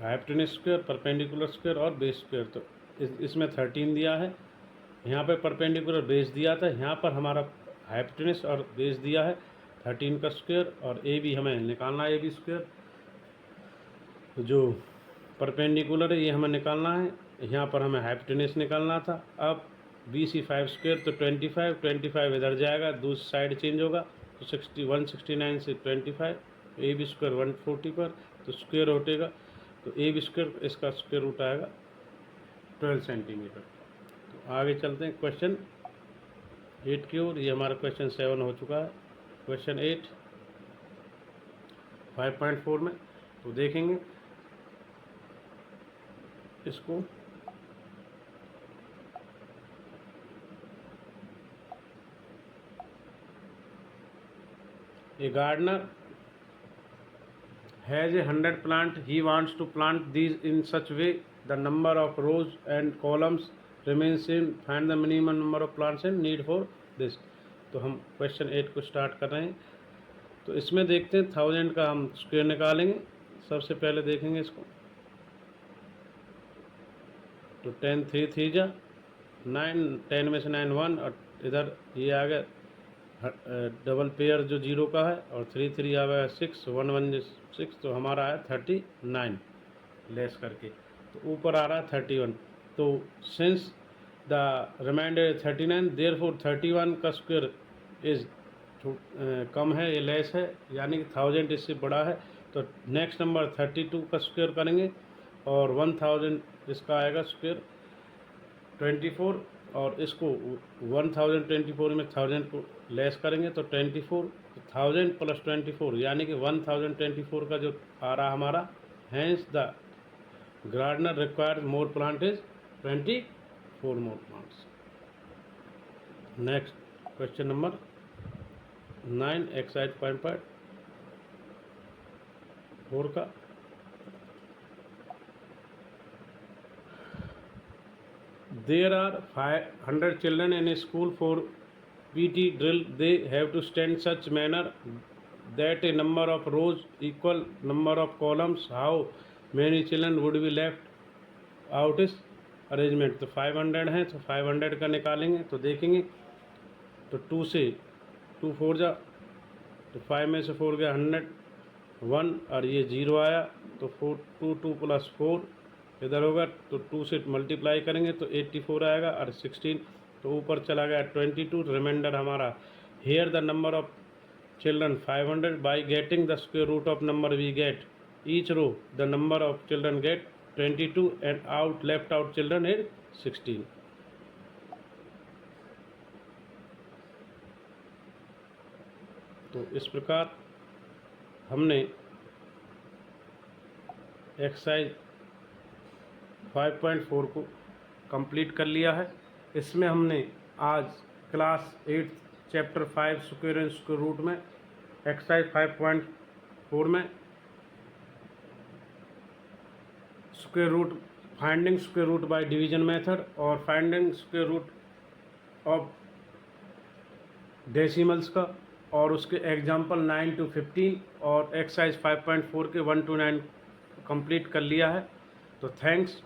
Speaker 1: hypotenuse square, perpendicular square और बेस स्क्वायर, तो इसमें 13 दिया है, यहाँ पे परपेंडिकुलर बेस दिया था, यहाँ पर हमारा हाइपोटेन्यूज और बेस दिया है 13 का स्क्वायर, और AB हमें निकालना है, AB स्क्वायर जो परपेंडिकुलर है ये हमें निकालना है, यहाँ पर हमें हाइपोटेन्यूज निकालना था। अब BC 5 स्क्वायर तो 25 इधर जाएगा, दूसरी साइड चेंज होगा तो 169 से 25 ए बी स्क्वायर 140 पर, तो स्क्वायर उठेगा, तो ए बी स्क्वायर इसका स्क्वायर रूट आएगा 12 सेंटीमीटर। तो आगे चलते हैं क्वेश्चन 8 की ओर। ये हमारा क्वेश्चन 7 हो चुका है। क्वेश्चन 8 5.4 में, तो देखेंगे इसको। A gardener has 100 plant. He wants to plant these in such way the number of rows and columns remains same. Find the minimum number of plants and need for this. तो हम question 8 को start कर रहे हैं। तो इसमें देखते हैं 1000 का हम स्क्वायर निकालेंगे। सबसे पहले देखेंगे इसको, तो 10 3 3 जा 9, 10 में से 9 1, और इधर ये आ गया डबल पेयर जो 0 का है, और 3 3 आ गया 6, 1 1 6, तो हमारा है 39 लेस करके, तो ऊपर आ रहा है 31। तो सिंस द रिमाइंडर 39, देयरफॉर 31 का स्क्वायर इज कम है, ये लेस है, यानी कि 1000 इससे बड़ा है। तो नेक्स्ट नंबर 32 का स्क्वायर करेंगे, और 1000 इसका आएगा स्क्वायर 24, और इसको 1024 में 1000 को लेस करेंगे, तो 24 1000 प्लस 24, यानी कि 1024 का जो आ रहा हमारा। Hence the gardener required more plant is 24 more plants. Next question number 9 exercise 5.4 का। There are 500 children in a school for PT drill. They have to stand such manner that a number of rows equal number of columns. How many children would be left out is arrangement? तो 500 हैं, तो 500 का निकालेंगे, तो देखेंगे, तो 2 से 2 4 जा, तो 5 में से 4 गया 100 1, और ये 0 आया, तो 4 2 2 प्लस 4 इधर होगा, तो 2 से मल्टीप्लाई करेंगे तो 84 आएगा, और 16 तो ऊपर चला गया 22, रिमाइंडर हमारा। Here the number of children 500 by getting the square root of number we get each row the number of children get 22 and out left out children is 16। तो इस प्रकार हमने एक्सरसाइज 5.4 को कंप्लीट कर लिया है। इसमें हमने आज class 8 chapter 5 square and square root में एक्सरसाइज 5.4 में square root, finding square root by division method, और finding square root of decimals का, और उसके एग्जाम्पल 9 to 15 और एक्सरसाइज 5.4 के 1 to 9 कंप्लीट कर लिया है। तो thanks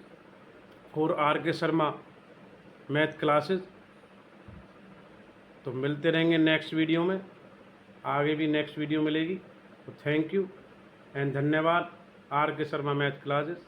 Speaker 1: for R.K. Sharma math classes. तो मिलते रहेंगे नेक्स्ट वीडियो में, आगे भी नेक्स्ट वीडियो मिलेगी। तो थैंक यू एंड धन्यवाद। R.K. Sharma math classes.